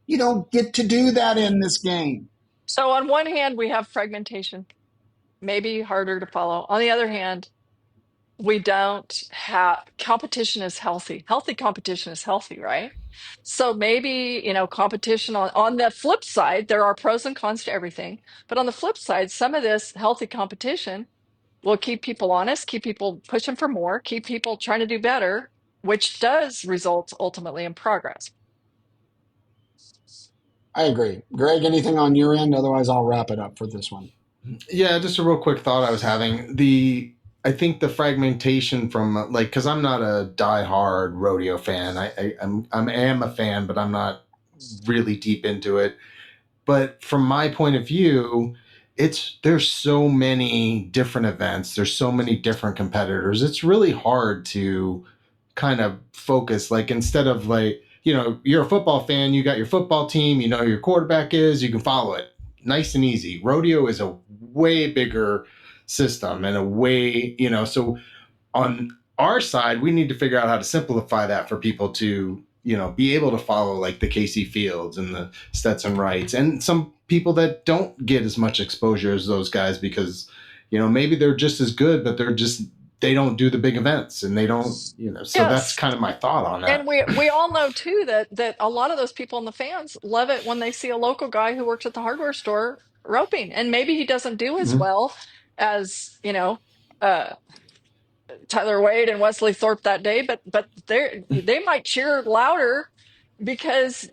You don't get to do that in this game. So on one hand, we have fragmentation, maybe harder to follow. On the other hand, we don't have competition is healthy. Healthy competition is healthy, right? So maybe, competition on the flip side, there are pros and cons to everything. But on the flip side, some of this healthy competition will keep people honest, keep people pushing for more, keep people trying to do better, which does result ultimately in progress. I agree. Greg, anything on your end? Otherwise, I'll wrap it up for this one. Yeah, just a real quick thought I was having. I think the fragmentation from because I'm not a diehard rodeo fan. I am a fan, but I'm not really deep into it. But from my point of view, there's so many different events. There's so many different competitors. It's really hard to kind of focus. Like instead of you're a football fan, you got your football team, you know who your quarterback is, you can follow it. Nice and easy. Rodeo is a way bigger system and a way, so on our side, we need to figure out how to simplify that for people to, be able to follow like the Casey Fields and the Stetson Wrights and some people that don't get as much exposure as those guys because, maybe they're just as good, but they don't do the big events and they don't, so Yes. That's kind of my thought on that. And we all know too that a lot of those people in the fans love it when they see a local guy who works at the hardware store roping, and maybe he doesn't do as well as Tyler Wade and Wesley Thorpe that day, but they might cheer louder because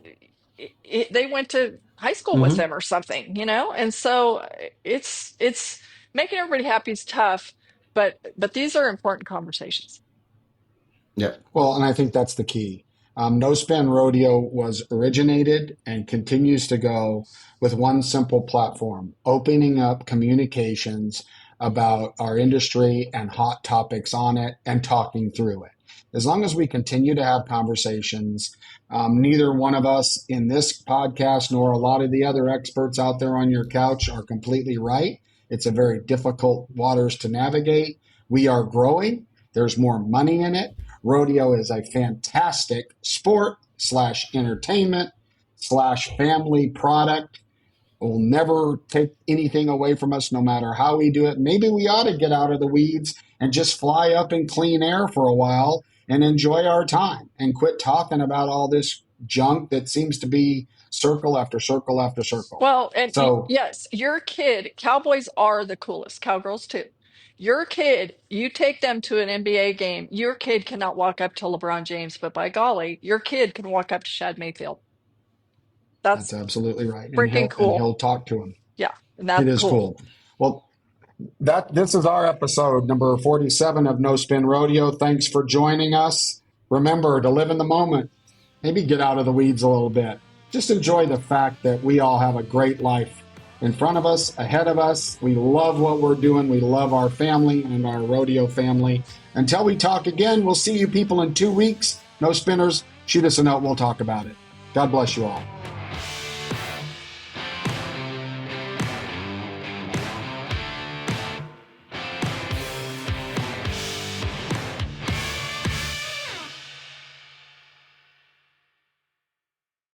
they went to high school with them or something, and so it's making everybody happy is tough, but these are important conversations. Yeah. Well, and I think that's the key. No Spin Rodeo was originated and continues to go with one simple platform, opening up communications about our industry and hot topics on it and talking through it. As long as we continue to have conversations, neither one of us in this podcast nor a lot of the other experts out there on your couch are completely right. It's a very difficult waters to navigate. We are growing. There's more money in it. Rodeo is a fantastic sport / entertainment / family product. It will never take anything away from us, no matter how we do it. Maybe we ought to get out of the weeds and just fly up in clean air for a while and enjoy our time and quit talking about all this junk that seems to be circle after circle after circle. Well, and so yes, your kid, Cowboys are the coolest, Cowgirls too. Your kid, you take them to an NBA game, your kid cannot walk up to LeBron James, but by golly, your kid can walk up to Shad Mayfield. That's absolutely right. Freaking cool. And he'll talk to him. Yeah, and that's it is cool. Well, this is our episode number 47 of No Spin Rodeo. Thanks for joining us. Remember to live in the moment. Maybe get out of the weeds a little bit. Just enjoy the fact that we all have a great life in front of us, ahead of us. We love what we're doing. We love our family and our rodeo family. Until we talk again, we'll see you people in 2 weeks. No Spinners, shoot us a note. We'll talk about it. God bless you all.